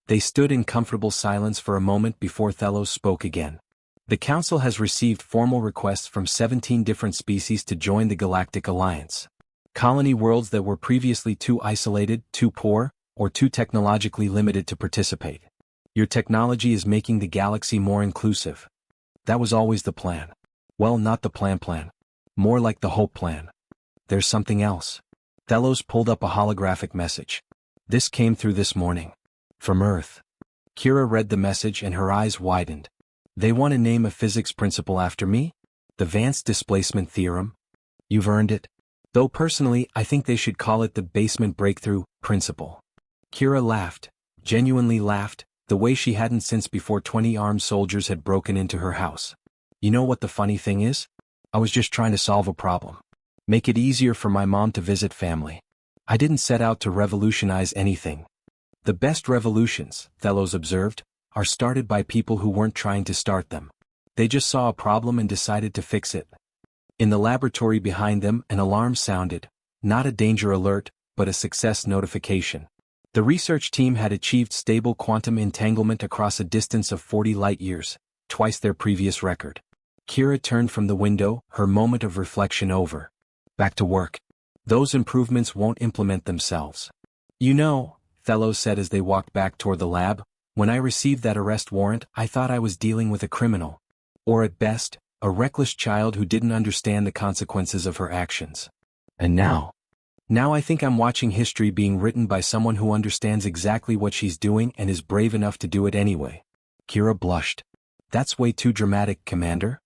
They stood in comfortable silence for a moment before Thelos spoke again. "The Council has received formal requests from 17 different species to join the Galactic Alliance. Colony worlds that were previously too isolated, too poor, or too technologically limited to participate. Your technology is making the galaxy more inclusive. That was always the plan. Well, not the plan. More like the hope plan. There's something else." Thelos pulled up a holographic message. "This came through this morning. From Earth." Kira read the message and her eyes widened. "They want to name a physics principle after me? The Vance displacement theorem? You've earned it. Though personally, I think they should call it the basement breakthrough principle." Kira laughed, genuinely laughed, the way she hadn't since before 20 armed soldiers had broken into her house. "You know what the funny thing is? I was just trying to solve a problem. Make it easier for my mom to visit family. I didn't set out to revolutionize anything." "The best revolutions," Thelos observed, "are started by people who weren't trying to start them. They just saw a problem and decided to fix it." In the laboratory behind them, an alarm sounded, not a danger alert, but a success notification. The research team had achieved stable quantum entanglement across a distance of 40 light-years, twice their previous record. Kira turned from the window, her moment of reflection over. Back to work. Those improvements won't implement themselves. "You know," Thelos said as they walked back toward the lab, "when I received that arrest warrant, I thought I was dealing with a criminal. Or at best, a reckless child who didn't understand the consequences of her actions. And now I think I'm watching history being written by someone who understands exactly what she's doing and is brave enough to do it anyway." Kira blushed. "That's way too dramatic, Commander."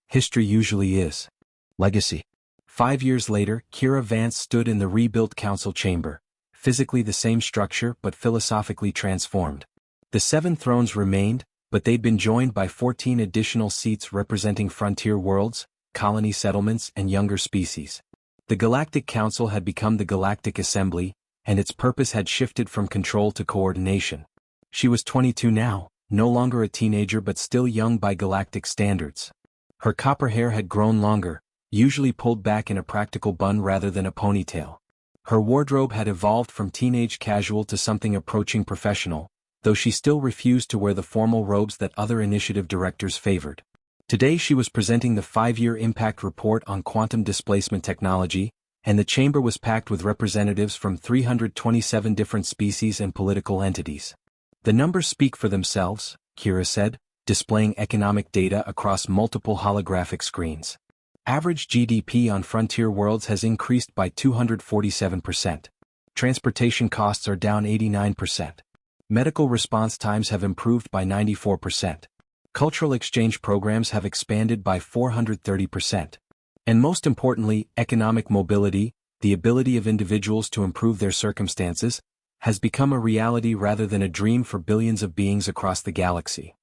"History usually is. Legacy." 5 years later, Kira Vance stood in the rebuilt council chamber, physically the same structure but philosophically transformed. The 7 thrones remained, but they'd been joined by 14 additional seats representing frontier worlds, colony settlements, and younger species. The Galactic Council had become the Galactic Assembly, and its purpose had shifted from control to coordination. She was 22 now, no longer a teenager but still young by galactic standards. Her copper hair had grown longer, usually pulled back in a practical bun rather than a ponytail. Her wardrobe had evolved from teenage casual to something approaching professional, though she still refused to wear the formal robes that other initiative directors favored. Today she was presenting the 5-year impact report on quantum displacement technology, and the chamber was packed with representatives from 327 different species and political entities. "The numbers speak for themselves," Kira said, displaying economic data across multiple holographic screens. Average GDP on frontier worlds has increased by 247%. Transportation costs are down 89%. Medical response times have improved by 94%. Cultural exchange programs have expanded by 430%. And most importantly, economic mobility, the ability of individuals to improve their circumstances, has become a reality rather than a dream for billions of beings across the galaxy.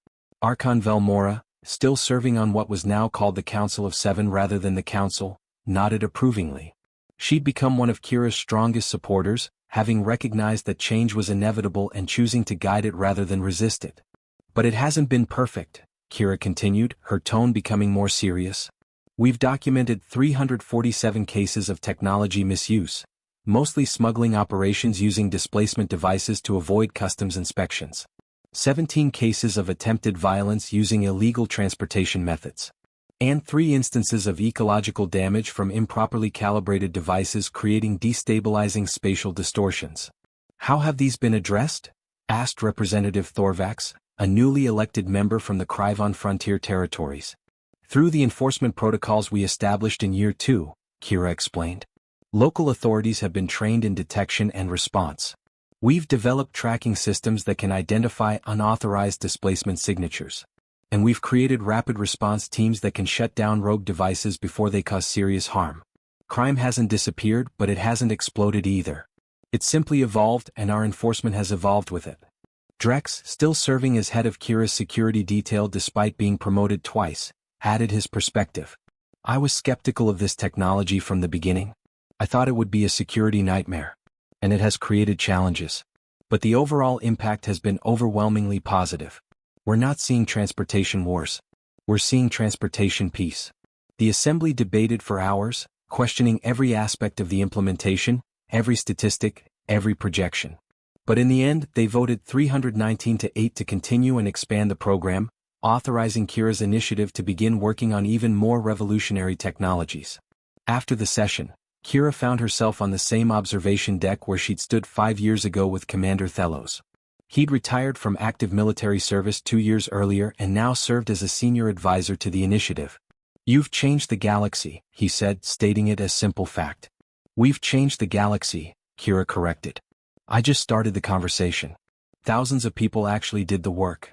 Archon Velmora, still serving on what was now called the Council of 7 rather than the Council, nodded approvingly. She'd become one of Kira's strongest supporters, having recognized that change was inevitable and choosing to guide it rather than resist it. "But it hasn't been perfect," Kira continued, her tone becoming more serious. We've documented 347 cases of technology misuse, mostly smuggling operations using displacement devices to avoid customs inspections. 17 cases of attempted violence using illegal transportation methods. And 3 instances of ecological damage from improperly calibrated devices creating destabilizing spatial distortions. How have these been addressed? Asked Representative Thorvax, a newly elected member from the Kryvon Frontier Territories. Through the enforcement protocols we established in Year 2, Kira explained. Local authorities have been trained in detection and response. We've developed tracking systems that can identify unauthorized displacement signatures. And we've created rapid response teams that can shut down rogue devices before they cause serious harm. Crime hasn't disappeared, but it hasn't exploded either. It's simply evolved, and our enforcement has evolved with it. Drex, still serving as head of Kira's security detail despite being promoted twice, added his perspective. I was skeptical of this technology from the beginning. I thought it would be a security nightmare. And it has created challenges. But the overall impact has been overwhelmingly positive. We're not seeing transportation wars. We're seeing transportation peace. The assembly debated for hours, questioning every aspect of the implementation, every statistic, every projection. But in the end, they voted 319-8 to continue and expand the program, authorizing Kira's initiative to begin working on even more revolutionary technologies. After the session, Kira found herself on the same observation deck where she'd stood 5 years ago with Commander Thelos. He'd retired from active military service 2 years earlier and now served as a senior advisor to the initiative. You've changed the galaxy, he said, stating it as simple fact. We've changed the galaxy, Kira corrected. I just started the conversation. Thousands of people actually did the work.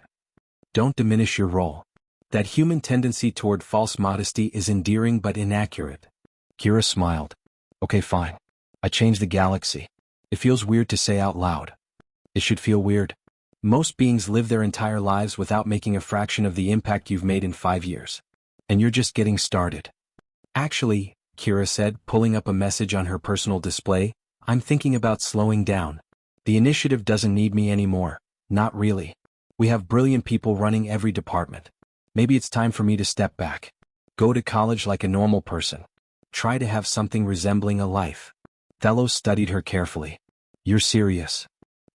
Don't diminish your role. That human tendency toward false modesty is endearing but inaccurate. Kira smiled. Okay, fine. I changed the galaxy. It feels weird to say out loud. It should feel weird. Most beings live their entire lives without making a fraction of the impact you've made in 5 years. And you're just getting started. Actually, Kira said, pulling up a message on her personal display, I'm thinking about slowing down. The initiative doesn't need me anymore. Not really. We have brilliant people running every department. Maybe it's time for me to step back. Go to college like a normal person. Try to have something resembling a life. Thelos studied her carefully. You're serious?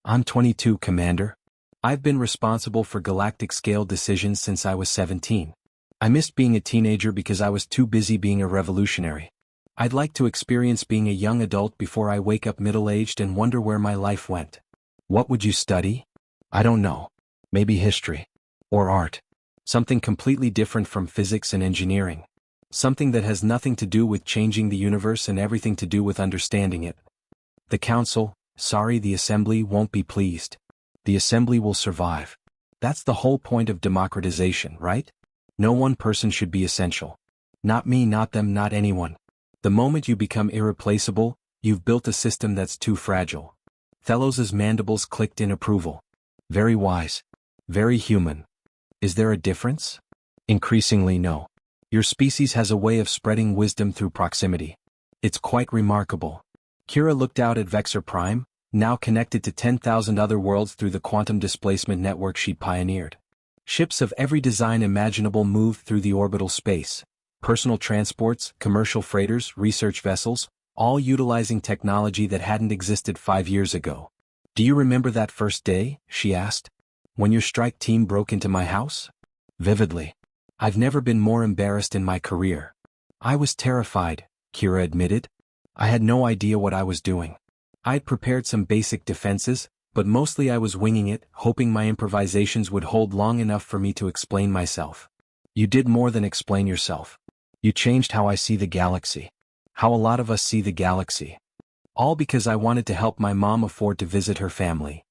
I'm 22, Commander. I've been responsible for galactic-scale decisions since I was 17. I missed being a teenager because I was too busy being a revolutionary. I'd like to experience being a young adult before I wake up middle-aged and wonder where my life went. What would you study? I don't know. Maybe history. Or art. Something completely different from physics and engineering. Something that has nothing to do with changing the universe and everything to do with understanding it. The Council, sorry, the Assembly won't be pleased. The Assembly will survive. That's the whole point of democratization, right? No one person should be essential. Not me, not them, not anyone. The moment you become irreplaceable, you've built a system that's too fragile. Thelos's mandibles clicked in approval. Very wise. Very human. Is there a difference? Increasingly no. Your species has a way of spreading wisdom through proximity. It's quite remarkable. Kira looked out at Vexor Prime, now connected to 10,000 other worlds through the quantum displacement network she'd pioneered. Ships of every design imaginable moved through the orbital space. Personal transports, commercial freighters, research vessels, all utilizing technology that hadn't existed 5 years ago. Do you remember that first day? She asked. When your strike team broke into my house? Vividly. I've never been more embarrassed in my career. I was terrified, Kira admitted. I had no idea what I was doing. I'd prepared some basic defenses, but mostly I was winging it, hoping my improvisations would hold long enough for me to explain myself. You did more than explain yourself. You changed how I see the galaxy. How a lot of us see the galaxy. All because I wanted to help my mom afford to visit her family.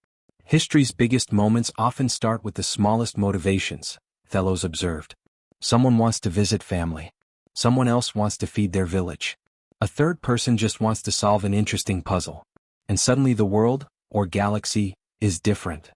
History's biggest moments often start with the smallest motivations, Thelos observed. Someone wants to visit family. Someone else wants to feed their village. A third person just wants to solve an interesting puzzle. And suddenly the world, or galaxy, is different.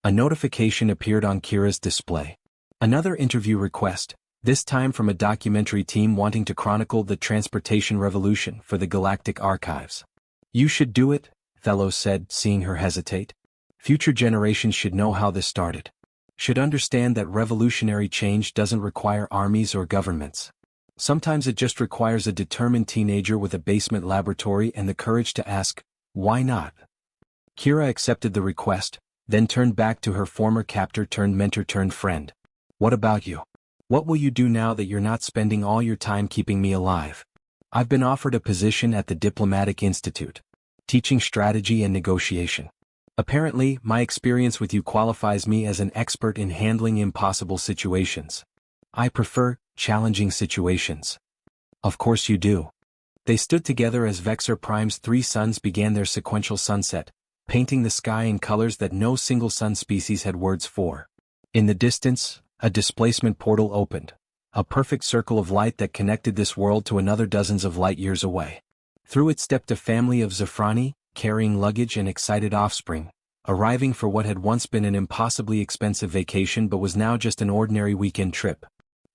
A notification appeared on Kira's display. Another interview request, this time from a documentary team wanting to chronicle the transportation revolution for the Galactic Archives. You should do it, Thelos said, seeing her hesitate. Future generations should know how this started. should understand that revolutionary change doesn't require armies or governments. Sometimes it just requires a determined teenager with a basement laboratory and the courage to ask, why not? Kira accepted the request, then turned back to her former captor-turned-mentor-turned-friend. What about you? What will you do now that you're not spending all your time keeping me alive? I've been offered a position at the Diplomatic Institute, teaching strategy and negotiation. Apparently, my experience with you qualifies me as an expert in handling impossible situations. I prefer challenging situations. Of course you do. They stood together as Vexor Prime's 3 suns began their sequential sunset, painting the sky in colors that no single sun species had words for. In the distance, a displacement portal opened, a perfect circle of light that connected this world to another dozens of light years away. Through it stepped a family of Zafrani, carrying luggage and excited offspring, arriving for what had once been an impossibly expensive vacation but was now just an ordinary weekend trip.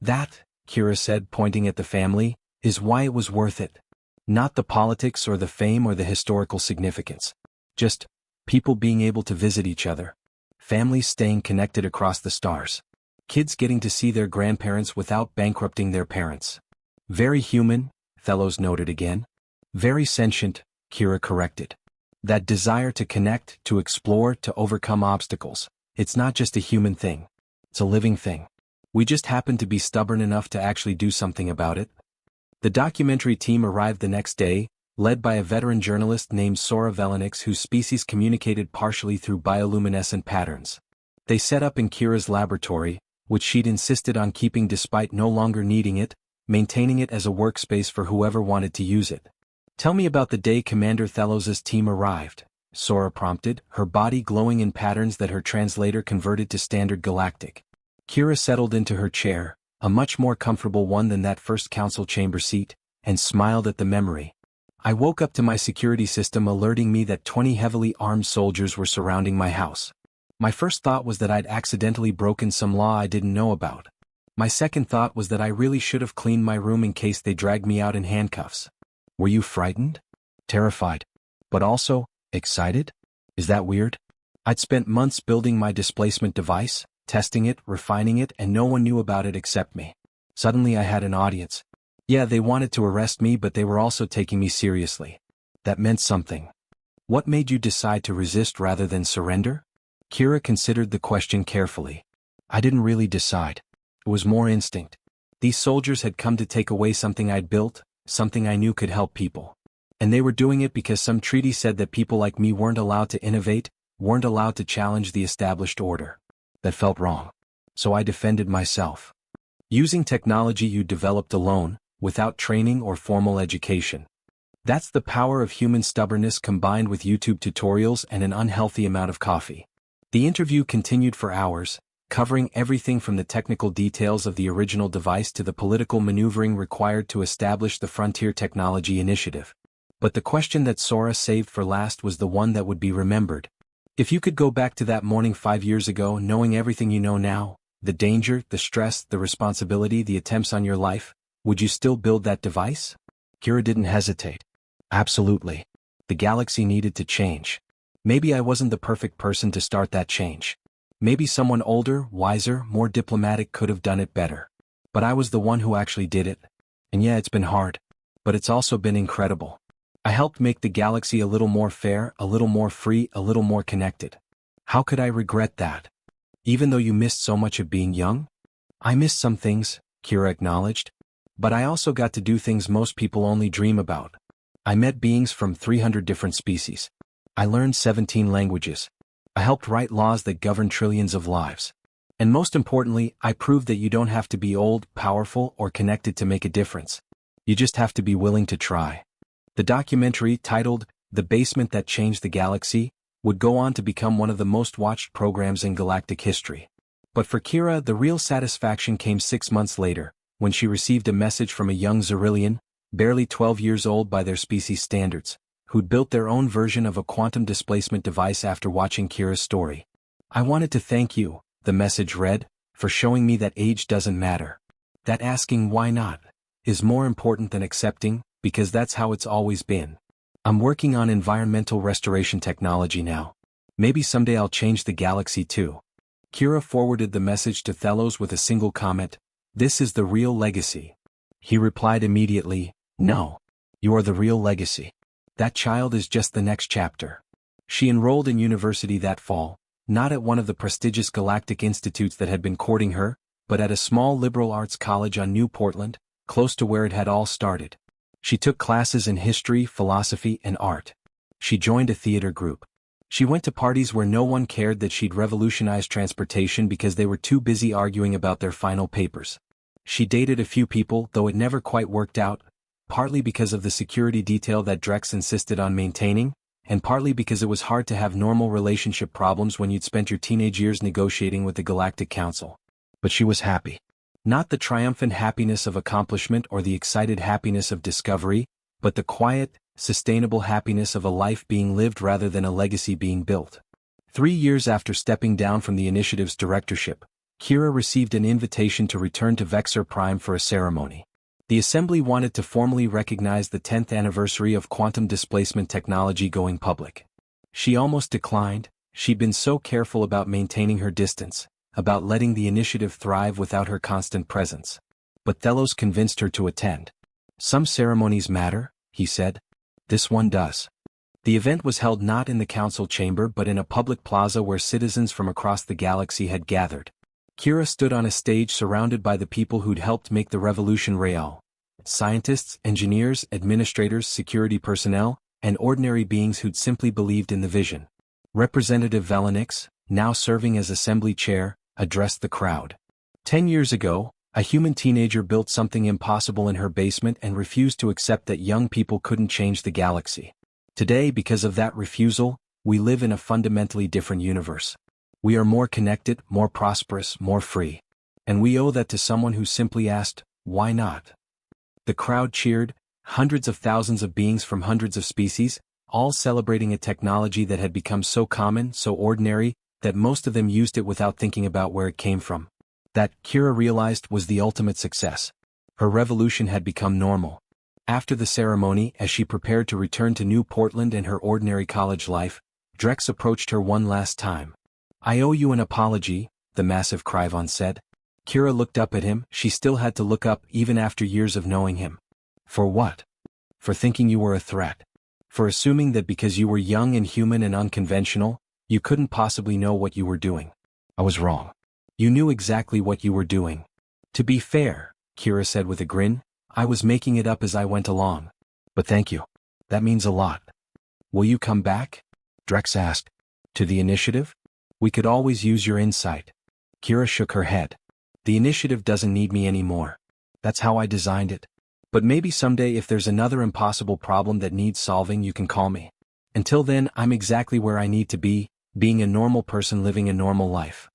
That, Kira said, pointing at the family, is why it was worth it. Not the politics or the fame or the historical significance. Just people being able to visit each other. Families staying connected across the stars. Kids getting to see their grandparents without bankrupting their parents. Very human, Fellows noted again. Very sentient, Kira corrected. That desire to connect, to explore, to overcome obstacles. It's not just a human thing. It's a living thing. We just happen to be stubborn enough to actually do something about it. The documentary team arrived the next day, led by a veteran journalist named Sora Velenix whose species communicated partially through bioluminescent patterns. They set up in Kira's laboratory, which she'd insisted on keeping despite no longer needing it, maintaining it as a workspace for whoever wanted to use it. Tell me about the day Commander Thelos's team arrived, Sora prompted, her body glowing in patterns that her translator converted to standard galactic. Kira settled into her chair, a much more comfortable one than that first council chamber seat, and smiled at the memory. I woke up to my security system alerting me that 20 heavily armed soldiers were surrounding my house. My first thought was that I'd accidentally broken some law I didn't know about. My second thought was that I really should have cleaned my room in case they dragged me out in handcuffs. Were you frightened? Terrified. But also, excited? Is that weird? I'd spent months building my displacement device, testing it, refining it, and no one knew about it except me. Suddenly I had an audience. Yeah, they wanted to arrest me, but they were also taking me seriously. That meant something. What made you decide to resist rather than surrender? Kira considered the question carefully. I didn't really decide. It was more instinct. These soldiers had come to take away something I'd built, something I knew could help people. And they were doing it because some treaty said that people like me weren't allowed to innovate, weren't allowed to challenge the established order. That felt wrong. So I defended myself. Using technology you developed alone, without training or formal education. That's the power of human stubbornness combined with YouTube tutorials and an unhealthy amount of coffee. The interview continued for hours, covering everything from the technical details of the original device to the political maneuvering required to establish the Frontier Technology Initiative. But the question that Sora saved for last was the one that would be remembered. If you could go back to that morning 5 years ago knowing everything you know now, the danger, the stress, the responsibility, the attempts on your life, would you still build that device? Kira didn't hesitate. Absolutely. The galaxy needed to change. Maybe I wasn't the perfect person to start that change. Maybe someone older, wiser, more diplomatic could have done it better. But I was the one who actually did it. And yeah, it's been hard. But it's also been incredible. I helped make the galaxy a little more fair, a little more free, a little more connected. How could I regret that? Even though you missed so much of being young? I missed some things, Kira acknowledged. But I also got to do things most people only dream about. I met beings from 300 different species. I learned 17 languages. I helped write laws that govern trillions of lives. And most importantly, I proved that you don't have to be old, powerful, or connected to make a difference. You just have to be willing to try. The documentary, titled The Basement That Changed the Galaxy, would go on to become one of the most watched programs in galactic history. But for Kira, the real satisfaction came 6 months later, when she received a message from a young Xyrillian, barely 12 years old by their species standards, who'd built their own version of a quantum displacement device after watching Kira's story. I wanted to thank you, the message read, for showing me that age doesn't matter. That asking why not is more important than accepting, because that's how it's always been. I'm working on environmental restoration technology now. Maybe someday I'll change the galaxy too. Kira forwarded the message to Thelos with a single comment, "This is the real legacy." He replied immediately, "No. You are the real legacy. That child is just the next chapter." She enrolled in university that fall, not at one of the prestigious Galactic institutes that had been courting her, but at a small liberal arts college on New Portland, close to where it had all started. She took classes in history, philosophy, and art. She joined a theater group. She went to parties where no one cared that she'd revolutionized transportation because they were too busy arguing about their final papers. She dated a few people, though it never quite worked out, partly because of the security detail that Drex insisted on maintaining, and partly because it was hard to have normal relationship problems when you'd spent your teenage years negotiating with the Galactic Council. But she was happy. Not the triumphant happiness of accomplishment or the excited happiness of discovery, but the quiet, sustainable happiness of a life being lived rather than a legacy being built. 3 years after stepping down from the initiative's directorship, Kira received an invitation to return to Vexor Prime for a ceremony. The assembly wanted to formally recognize the 10th anniversary of quantum displacement technology going public. She almost declined. She'd been so careful about maintaining her distance, about letting the initiative thrive without her constant presence. But Thelos convinced her to attend. "Some ceremonies matter," he said. "This one does." The event was held not in the council chamber but in a public plaza where citizens from across the galaxy had gathered. Kira stood on a stage surrounded by the people who'd helped make the revolution real. Scientists, engineers, administrators, security personnel, and ordinary beings who'd simply believed in the vision. Representative Velenix, now serving as assembly chair, addressed the crowd. 10 years ago, a human teenager built something impossible in her basement and refused to accept that young people couldn't change the galaxy. Today, because of that refusal, we live in a fundamentally different universe. We are more connected, more prosperous, more free. And we owe that to someone who simply asked, "Why not?" The crowd cheered, hundreds of thousands of beings from hundreds of species, all celebrating a technology that had become so common, so ordinary, that most of them used it without thinking about where it came from. That, Kira realized, was the ultimate success. Her revolution had become normal. After the ceremony, as she prepared to return to New Portland and her ordinary college life, Drex approached her one last time. "I owe you an apology," the massive Kryvon said. Kira looked up at him. She still had to look up even after years of knowing him. "For what?" "For thinking you were a threat. For assuming that because you were young and human and unconventional, you couldn't possibly know what you were doing. I was wrong. You knew exactly what you were doing." "To be fair," Kira said with a grin, "I was making it up as I went along. But thank you. That means a lot." "Will you come back?" Drex asked. "To the initiative? We could always use your insight." Kira shook her head. "The initiative doesn't need me anymore. That's how I designed it. But maybe someday if there's another impossible problem that needs solving, you can call me. Until then, I'm exactly where I need to be, being a normal person living a normal life."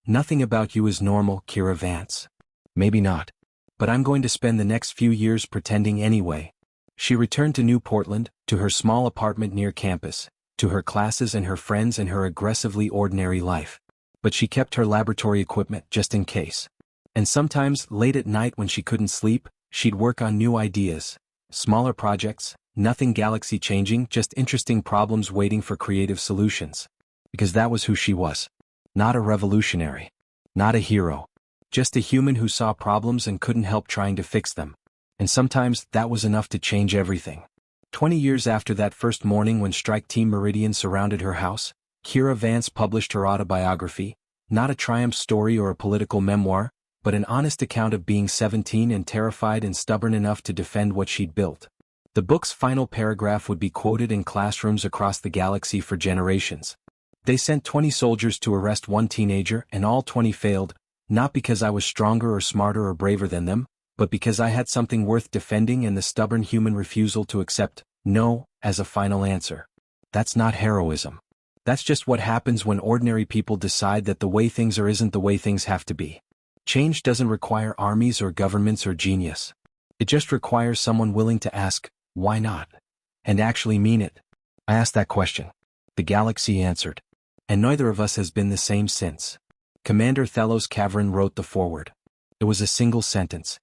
"Nothing about you is normal, Kira Vance." "Maybe not. But I'm going to spend the next few years pretending anyway." She returned to New Portland, to her small apartment near campus, to her classes and her friends and her aggressively ordinary life. But she kept her laboratory equipment just in case. And sometimes, late at night when she couldn't sleep, she'd work on new ideas. Smaller projects, nothing galaxy-changing, just interesting problems waiting for creative solutions. Because that was who she was. Not a revolutionary. Not a hero. Just a human who saw problems and couldn't help trying to fix them. And sometimes, that was enough to change everything. 20 years after that first morning when Strike Team Meridian surrounded her house, Kira Vance published her autobiography, not a triumph story or a political memoir, but an honest account of being 17 and terrified and stubborn enough to defend what she'd built. The book's final paragraph would be quoted in classrooms across the galaxy for generations. "They sent 20 soldiers to arrest one teenager and all 20 failed, not because I was stronger or smarter or braver than them, but because I had something worth defending and the stubborn human refusal to accept no as a final answer. That's not heroism. That's just what happens when ordinary people decide that the way things are isn't the way things have to be. Change doesn't require armies or governments or genius. It just requires someone willing to ask, why not? And actually mean it." "I asked that question," the galaxy answered. "And neither of us has been the same since." Commander Thelos Cavern wrote the foreword. It was a single sentence.